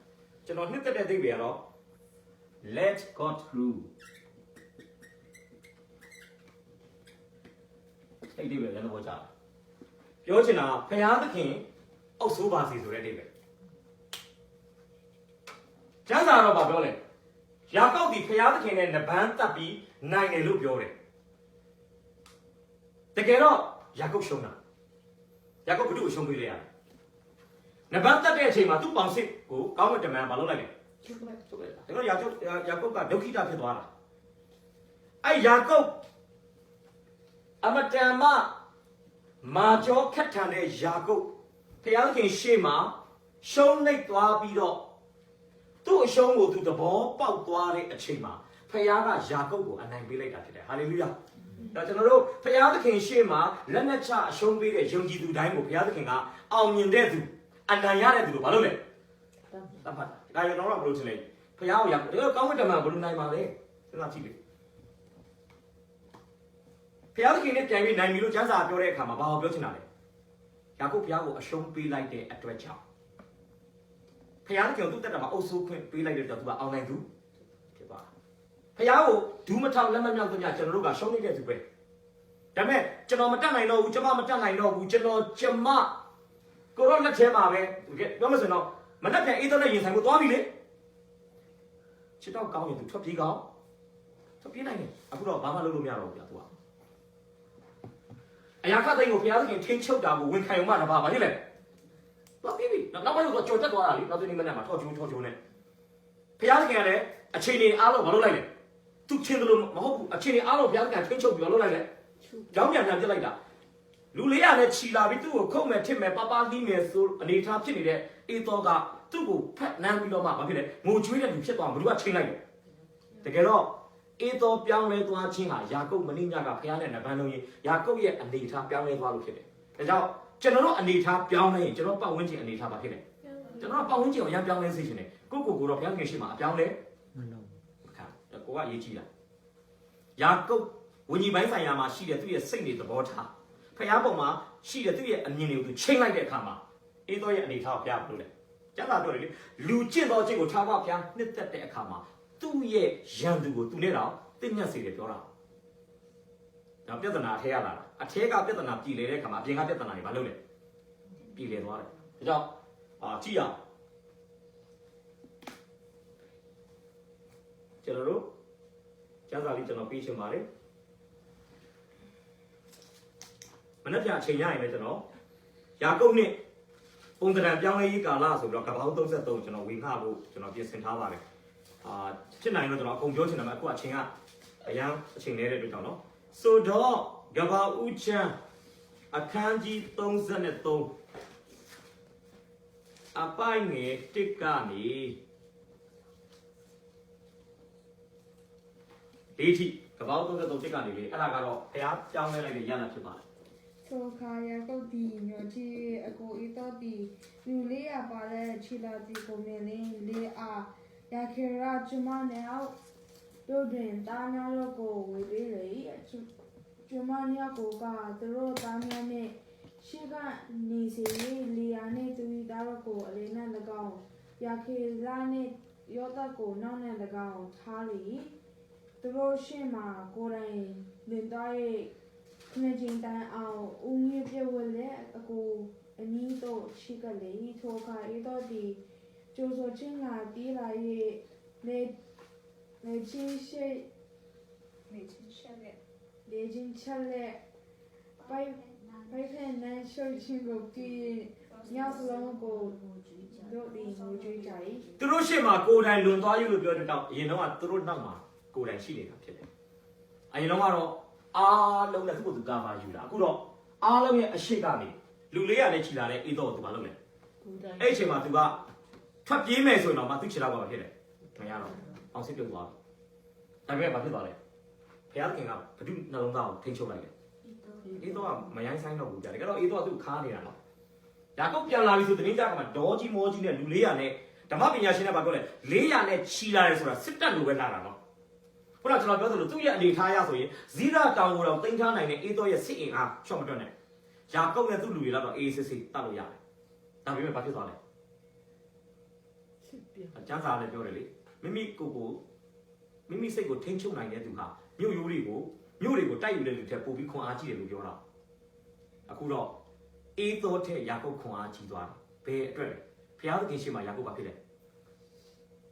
ကျွန်တော်နှစ်သက်တဲ့အဓိပ္ပာယ်ကတော့ let God rule အဲ့ဒီပဲလည်းတော့ကြားပြောချင်တာဘုရားသခင်အုပ်ဆိုးပါစီဆိုတဲ့အဓိပ္ပာယ်ကျမ်းစာတော့ပြောလဲယာကောက်ဒီဘုရားသခင်နဲ့နဗန်းတက်ပြီးနိုင်တယ်လို့ပြောတယ်တကယ်တော့ယာကုပ်ရှုံးတာယာကုပ်ဘု து ကိုရှုံးပေးလိုက်ရတယ်နဗန်းတက်တဲ့အချိန်မှာသူ့ပေါင်စစ်ကိုကောင်းကင်တမန်ဘာလုပ်လိုက်လဲချုပ်လိုက်ဒါတော့ယာကုပ်ကဒုက္ခိတဖြစ်သွားတာအဲ့ယာကုပ်အမတန်မှမာကျော်ခက်ထန်တဲ့ယာကုပ်ဘုရားသခင်ရှေ့မှာရှုံးနှိပ်သွားပြီးတော့သူ့အရှုံးကိုသူသဘောပေါက်သွားတဲ့အချိန်မှာဖခင်ကယာကုပ်ကိုအနိုင်ပေးလိုက်တာဖြစ်တယ်ဟာလေလုယာဒါကျွန်တော်တို့ဖခင်သခင်ရှေ့မှာလက်နက်ချအရှုံးပေးတဲ့ယုံကြည်သူတိုင်းကိုဖခင်သခင်ကအောင်မြင်တဲ့သူအနိုင်ရတဲ့သူလို့ဘာလို့လဲတတ်ပါဒါရတော့ဘယ်လိုထင်လဲဖခင်ကိုယာကုပ်ဒါကောင်းကင်တမန်ဘယ်လိုနိုင်ပါလဲစဉ်းစားကြည့်လေဖခင်သခင်နဲ့ပြန်ပြီးနိုင်ပြီလို့ကျမ်းစာပြောတဲ့အခါမှာဘာကိုပြောချင်တာလဲယာကုပ်ဖခင်ကိုအရှုံးပေးလိုက်တဲ့အတွက်ကြောင့်ဖခင်ကသူ့တက်တာမှာအုပ်စိုးခွင့်ပေးလိုက်တဲ့တော့သူကအောင်နိုင်သူဖြစ်သွားဖခင်ကိုဒူးမထောက်လက်မမြောက်တို့ညကျွန်တော်တို့ကရှုံးနေတဲ့သူပဲဒါပေမဲ့ကျွန်တော်မတက်နိုင်တော့ဘူးကျွန်မမတက်နိုင်တော့ဘူးကျွန်တော်ကိုရောလက်ထဲမှာပဲပြောမစင်တော့မတက်ပြန်အေးတော့နဲ့ရင်ဆိုင်ကိုသွားပြီလေချစ်တော့ကောင်းရင်သူထွက်ပြေးကောင်းထွက်ပြေးနိုင်တယ်အခုတော့ဘာမှလုပ်လို့မရတော့ဘူးဗျာသူကအရာခသိန်းကိုဖခင်သခင်ထိန်းချုပ်တာကိုဝန်ခံရုံမှတပါဘာဖြစ်လဲတော့ပြီနောက်ပိုင်းတော့ကြော်တက်သွားတာလေနောက်တစ်နေ့မနေ့မှာထော်ချိုးနဲ့ဖခင်သခင်ကလည်းအခြေအနေအားလုံးမလုပ်လိုက်နဲ့သူချင်းတယ်လို့မဟုတ်ဘူးအခြေအနေအားလုံးဖခင်သခင်ထိန်းချုပ်ပြီးလုပ်လိုက်နဲ့ကြောင်းပြန်ပြစ်လိုက်တာလူလေးရနဲ့ခြီလာပြီးသူ့ကိုခုတ်မယ်ထစ်မယ်ပပသီးမယ်ဆိုအနေထားဖြစ်နေတဲ့အေသောကသူ့ကိုဖက်နမ်းပြီးတော့မှဘာဖြစ်လဲငိုကြွေးတဲ့လူဖြစ်သွားဘယ်သူကချိန်လိုက်လဲတကယ်တော့အေသောပြောင်းလဲသွားခြင်းဟာယာကုပ်မင်းညကဖခင်နဲ့နဗန်းလုံးရင်ယာကုပ်ရဲ့အနေထားပြောင်းလဲသွားလို့ဖြစ်တယ်ဒါကြောင့်ကျွန်တော်တို့အနေထားပြောင်းလဲရင်ကျွန်တော်ပတ်ဝန်းကျင်အနေထားပါဖြစ်တယ်ကျွန်တော်ပတ်ဝန်းကျင်ကိုရမ်းပြောင်းလဲစေချင်တယ်ကိုတော့ဘုရားခင်ရှိမှာအပြောင်းလဲမလုပ်ခါကိုကအရေးကြီးတာယာကုပ်ဝိညာဉ်ပိုင်းဆိုင်ရာမှာရှိတဲ့သူ့ရဲ့စိတ်နေသဘောထားဖခင်ပုံမှာရှိတဲ့သူ့ရဲ့အမြင်တွေကိုသူချိန်လိုက်တဲ့အခါမှာအေသောရဲ့အနေထားကိုပြလို့လေ ကျမ်းစာပြောတယ်လေလူကျင့်တော်ခြင်းကိုထာဝရဘုရားနှစ်သက်တဲ့အခါမှာသူ့ရဲ့ရန်သူကိုသူနဲ့တော့သိညက်စေတယ်ပြောတာဒါပြဿနာထဲရလာတာအထဲကပြဿနာပြည်လေတဲ့အခါမှာအပြင်ကပြဿနာတွေမလုပ်နဲ့ပြည်လေသွားတယ်ဒါကြောင့်ကြည့်ရအောင်ကျွန်တော်တို့ကျမ်းစာလေးကျွန်တော်ပြီးချင်ပါတယ်မနေ့ပြန်အချိန်ရရင်လည်းကျွန်တော်ယာကုပ်နဲ့ပုံသဏ္ဍာန်ပြောင်းလဲရေးကာလဆိုပြီးတော့ကပ္ပအောင်33ကျွန်တော်ဝေငှဖို့ကျွန်တော်ပြင်ဆင်ထားပါတယ်ဖြစ်နိုင်လို့ကျွန်တော်အကုန်ပြောချင်တယ်မှာအခုအချိန်ကအရန်အချိန်နေတဲ့အတွက်ကြောင့်နော်ဆိုတော့ကပ္ပဦးချမ်းအခန်းကြီး33အပိုင်းငယ်1ကနေဒီထိကပ္ပဦး33ကနေလေအဲ့ဒါကတော့ဘုရားပြောင်းလဲလိုက်တဲ့ရလဒ်ဖြစ်ပါတယ်ထိုအခါယာကုပ်သည်ညောကြီးအကိုဤတော်သည်လူလေးရပါတဲ့ခြေလာတီကိုမြင်လင်းလေးအားယာခေရကျမနဲ့အောက်တို့တွင်တားများတို့ကိုဝေပေးလေကျမများကိုကသူတို့တားများနဲ့ရှိကနေစီလီယာနဲ့သူဤသားတို့ကိုအလေးနဲ့၎င်းယာခေလာနဲ့ယောသကိုနောက်နဲ့၎င်းထားလေသူတို့ရှေ့မှာကိုယ်တိုင်လင်သားရဲ့ခဏချင်းတန်းအောင်ဦးငယ်ပြဝလဲအကိုအနီးတော့ရှိကလေးထိုခါအေတော့ဒီကျိုးစောချင်းလာတီးလာရဲ့လေချင်းရှိလေချင်းချက်လက်ပိုက်ဖက်နဲ့ရှုပ်ချင်းကိုတီးညောက်လုံးကိုတို့ဒီငိုကြွေးကြ၏သူတို့ရှေ့မှာကိုယ်တိုင်လွန်သွားယူလို့ပြောတဲ့တော့အရင်တော့ကသူတို့နောက်မှာကိုယ်တိုင်ရှိနေတာဖြစ်တယ်အရင်တော့ကတော့အားလုံးနဲ့သူ့ကိုသူကာပါယူတာအခုတော့အားလုံးရဲ့အရှိကနေလူလေးရနဲ့ခြိလာတဲ့အေးတော့သူမလုပ်နဲ့အဲ့အချိန်မှာသူကထွက်ပြေးမယ်ဆိုရင်တော့မှသူခြေတော့ပါဖြစ်တယ်မရတော့အောင်စစ်ပြုတ်သွားတယ်ဒါပေမဲ့ဘာဖြစ်သွားလဲဘုရားခင်ကဘဒုနှလုံးသားကိုထိန်းချုပ်လိုက်တယ်အေးတော့မရိုင်းဆိုင်တော့ဘူးကြာတယ်ကတော့အေးတော့သူခါနေတာနော်ယာကုပ်ပြန်လာပြီဆိုတင်းကြကမှဒေါ်ကြီးမောကြီးနဲ့လူလေးရနဲ့ဓမ္မပညာရှင်နဲ့ဘာပြောလဲ400နဲ့ခြိလာတယ်ဆိုတာစစ်တပ်လိုပဲလာတာနော်ခုနကကျွန်တော်ပြောသလိုသူ့ရဲ့အနေထားရဆိုရင်ဇီရတောင်ကိုတော့တင်ထားနိုင်တဲ့အေးတော့ရဲ့စစ်အင်အားချော့မတွက်နဲ့ယာကုပ်နဲ့သူ့လူတွေတော့အေးစစ်စစ်တတ်လို့ရတယ်ဒါပေမဲ့ဘာဖြစ်သွားလဲကျမ်းစာလည်းပြောတယ်လေမိမိကိုယ်ကိုမိမိစိတ်ကိုထိန်းချုပ်နိုင်တဲ့သူဟာမြို့ရိုးတွေကိုတိုက်ယူတဲ့လူထက်ပိုပြီးခွန်အားကြီးတယ်လို့ပြောတာအခုတော့အေးတော့တဲ့ယာကုပ်ခွန်အားကြီးသွားတယ်ဘယ်အတွက်လဲဘုရားသခင်ရှေ့မှာယာကုပ်ဘာဖြစ်လဲ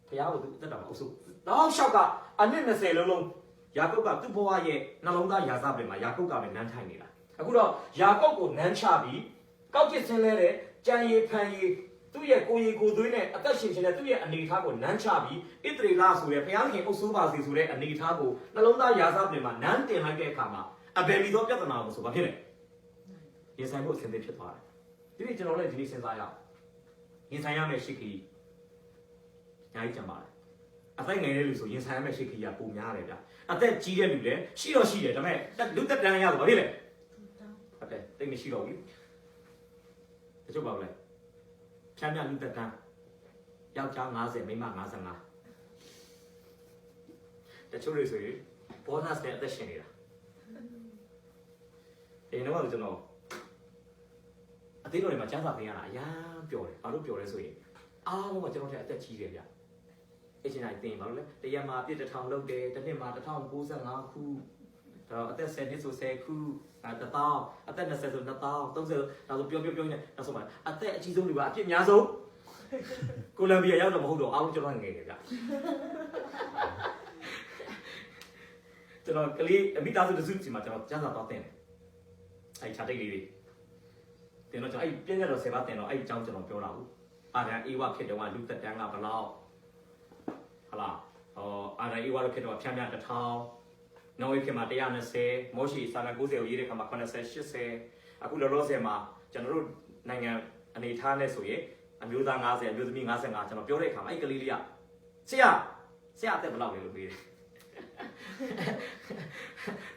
ဘုရားကိုသူအသက်တော်အုပ်စုနောက်လျှောက်ကအနှစ်20လုံးယာကုပ်ကသူ့ဘဝရဲ့နှလုံးသားယာစပင်မှာယာကုပ်ကပဲနန်းထိုင်နေတာအခုတော့ယာကုပ်ကိုနန်းချပြီးကောက်ကျစ်ဆင်းလဲတဲ့ကြံရည်ဖန်ရည်သူ့ရဲ့ကိုယ်ရည်ကိုယ်သွေးနဲ့အသက်ရှင်တဲ့သူ့ရဲ့အနေအထားကိုနန်းချပြီးဣသရေလဆိုတဲ့ဘုရားခင်အုပ်စိုးပါစေဆိုတဲ့အနေအထားကိုနှလုံးသားယာစပင်မှာနန်းတင်လိုက်တဲ့အခါမှာအဘယ်လီသောပြဿနာကိုဆိုဘာဖြစ်လဲရင်ဆိုင်ဖို့အဆင်သင့်ဖြစ်သွားတယ်ဒီနေ့ကျွန်တော်လည်းဒီနေ့စဉ်းစားရအောင်ရင်ဆိုင်ရမယ့်ရှိခီညာကြီးကြံပါတယ်အသက်ငယ်တဲ့လူဆိုရင်ဆိုင်ရမယ့်ရှိခီကပုံများတယ်ဗျအသက်ကြီးတဲ့လူလည်းရှိတော့ရှိတယ်ဒါပေမဲ့လူသက်တန်းရဆိုဘာဖြစ်လဲဟုတ်တယ်တိတ်မရှိတော့ဘူးတချို့ပါဘူးလေဖြန်းဖြန်းလူသက်တန်းယောက်ျား50မိန်းမ55တချို့တွေဆိုရင်ဘောနပ်နဲ့အသက်ရှင်နေတာတော့ကျွန်တော်အသေးတော်တွေမှာကျန်းစာသင်ရတာအရန်ပျော်တယ်ဘာလို့ပျော်လဲဆိုရင်အားလုံးကကျွန်တော်တဲ့အသက်ကြီးတယ်ဗျအဲ့ချိန်တိုင်းသင်ဘာလို့လဲတရက်မှာအပြည့်1000လောက်တယ်တစ်နှစ်မှာ1095ခုတော့အသက်10နှစ်ဆို10ခု1000အသက်20ဆို2000 30နောက်ဆိုပြောနေနောက်ဆိုမှအသက်အကြီးဆုံးတွေပါအပြည့်အများဆုံးကိုလံဘီယာရောက်တော့မဟုတ်တော့အားလုံးကျွန်တော်ငယ်တယ်ဗျကျွန်တော်ကလေးအမိသားစုတစုစီမှာကျွန်တော်ကျန်းစာတော့တင်တယ်အဲ့ခြာတိတ်လေးတွေတင်တော့ကျွန်တော်အဲ့ပြည့်ရတော့10ပါးတင်တော့အဲ့အကြောင်းကျွန်တော်ပြောတာဘူးအာရန်အေဝဖြစ်တော့လူသက်တန်းကဘလောက်ဟလာအာရန်အေဝလို့ဖြစ်တော့ဖြန်းဖြန်း1000နော်ဝေးဖြစ်မှာ120မောရှိစာနာ90ကိုရေးတဲ့ခါမှာ80 80အခုလောလောဆယ်မှာကျွန်တော်တို့နိုင်ငံအနေထားနဲ့ဆိုရင်အမျိုးသား90အမျိုးသမီး55ကျွန်တော်ပြောတဲ့အခါမှာအဲ့ကလေးလေးကဆရာအသက်ဘလောက်လဲလို့မေးတယ်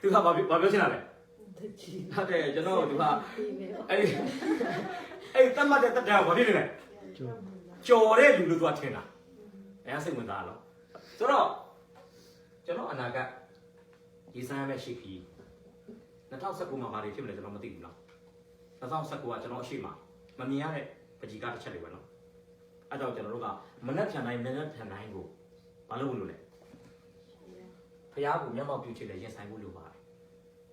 သူကဘာပြောချင်တာလဲဟုတ်တယ်ကျွန်တော်ဒီမှာအဲ့တတ်မှတ်တဲ့တက်တာဘာဖြစ်နေလဲကြော်တဲ့လူလို့သူကထင်တာအဲစိတ်ဝင်စားတော့ဆိုတော့ကျွန်တော်အနာဂတ်ရေးစားရမယ့်ရှိခီ2019မှာဘာတွေဖြစ်မလဲကျွန်တော်မသိဘူးနော်2019ကကျွန်တော်အရှိမမြင်ရတဲ့ပကြီးကတစ်ချက်တွေပဲနော် အဲကြောင့်ကျွန်တော်တို့ကမနှက်ဖြန်တိုင်းဖြန်တိုင်းကိုမလုပ်လို့လေဖျားကိုမျက်မှောက်ပြုချင်တယ်ရင်ဆိုင်ဖို့လိုပါတယ်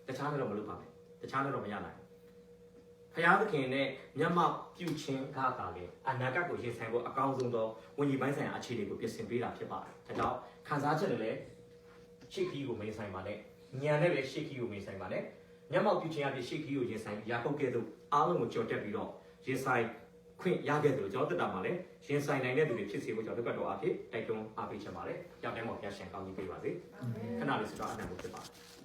တခြားနဲ့တော့မလုပ်ပါနဲ့တခြားနဲ့တော့မရနိုင်ဖျားသခင်နဲ့မျက်မှောက်ပြုခြင်းကလည်းအနာဂတ်ကိုရင်ဆိုင်ဖို့အကောင်းဆုံးသောဝိညာဉ်ပိုင်းဆိုင်ရာအခြေအနေကိုပြင်ဆင်ပေးတာဖြစ်ပါတယ်ဒါကြောင့်ခံစားချက်တွေလည်းရှေ့ခီးကိုမင်းဆိုင်ပါနဲ့ညံနဲ့လည်းရှေ့ခီးကိုမင်းဆိုင်ပါနဲ့မျက်မှောက်ပြုခြင်းအပြင်ရှေ့ခီးကိုရင်ဆိုင်ရာပုတ်ကဲ့သို့အားလုံးကိုကြော်တက်ပြီးတော့ရင်ဆိုင်ခွင့်ရခဲ့တယ်လို့ကျွန်တော်တက်တာမှာလည်းရင်ဆိုင်နိုင်တဲ့သူတွေဖြစ်စေဖို့ကျွန်တော်တို့ကတော့အဖြစ်တိုက်တွန်းအားပေးချင်ပါတယ်။ကြောက်တိုင်းမှာဖျားရှင်ကောင်းကြီးပေးပါစေ။ခဏလေးစတော့အနံ့ကိုဖြစ်ပါတယ်။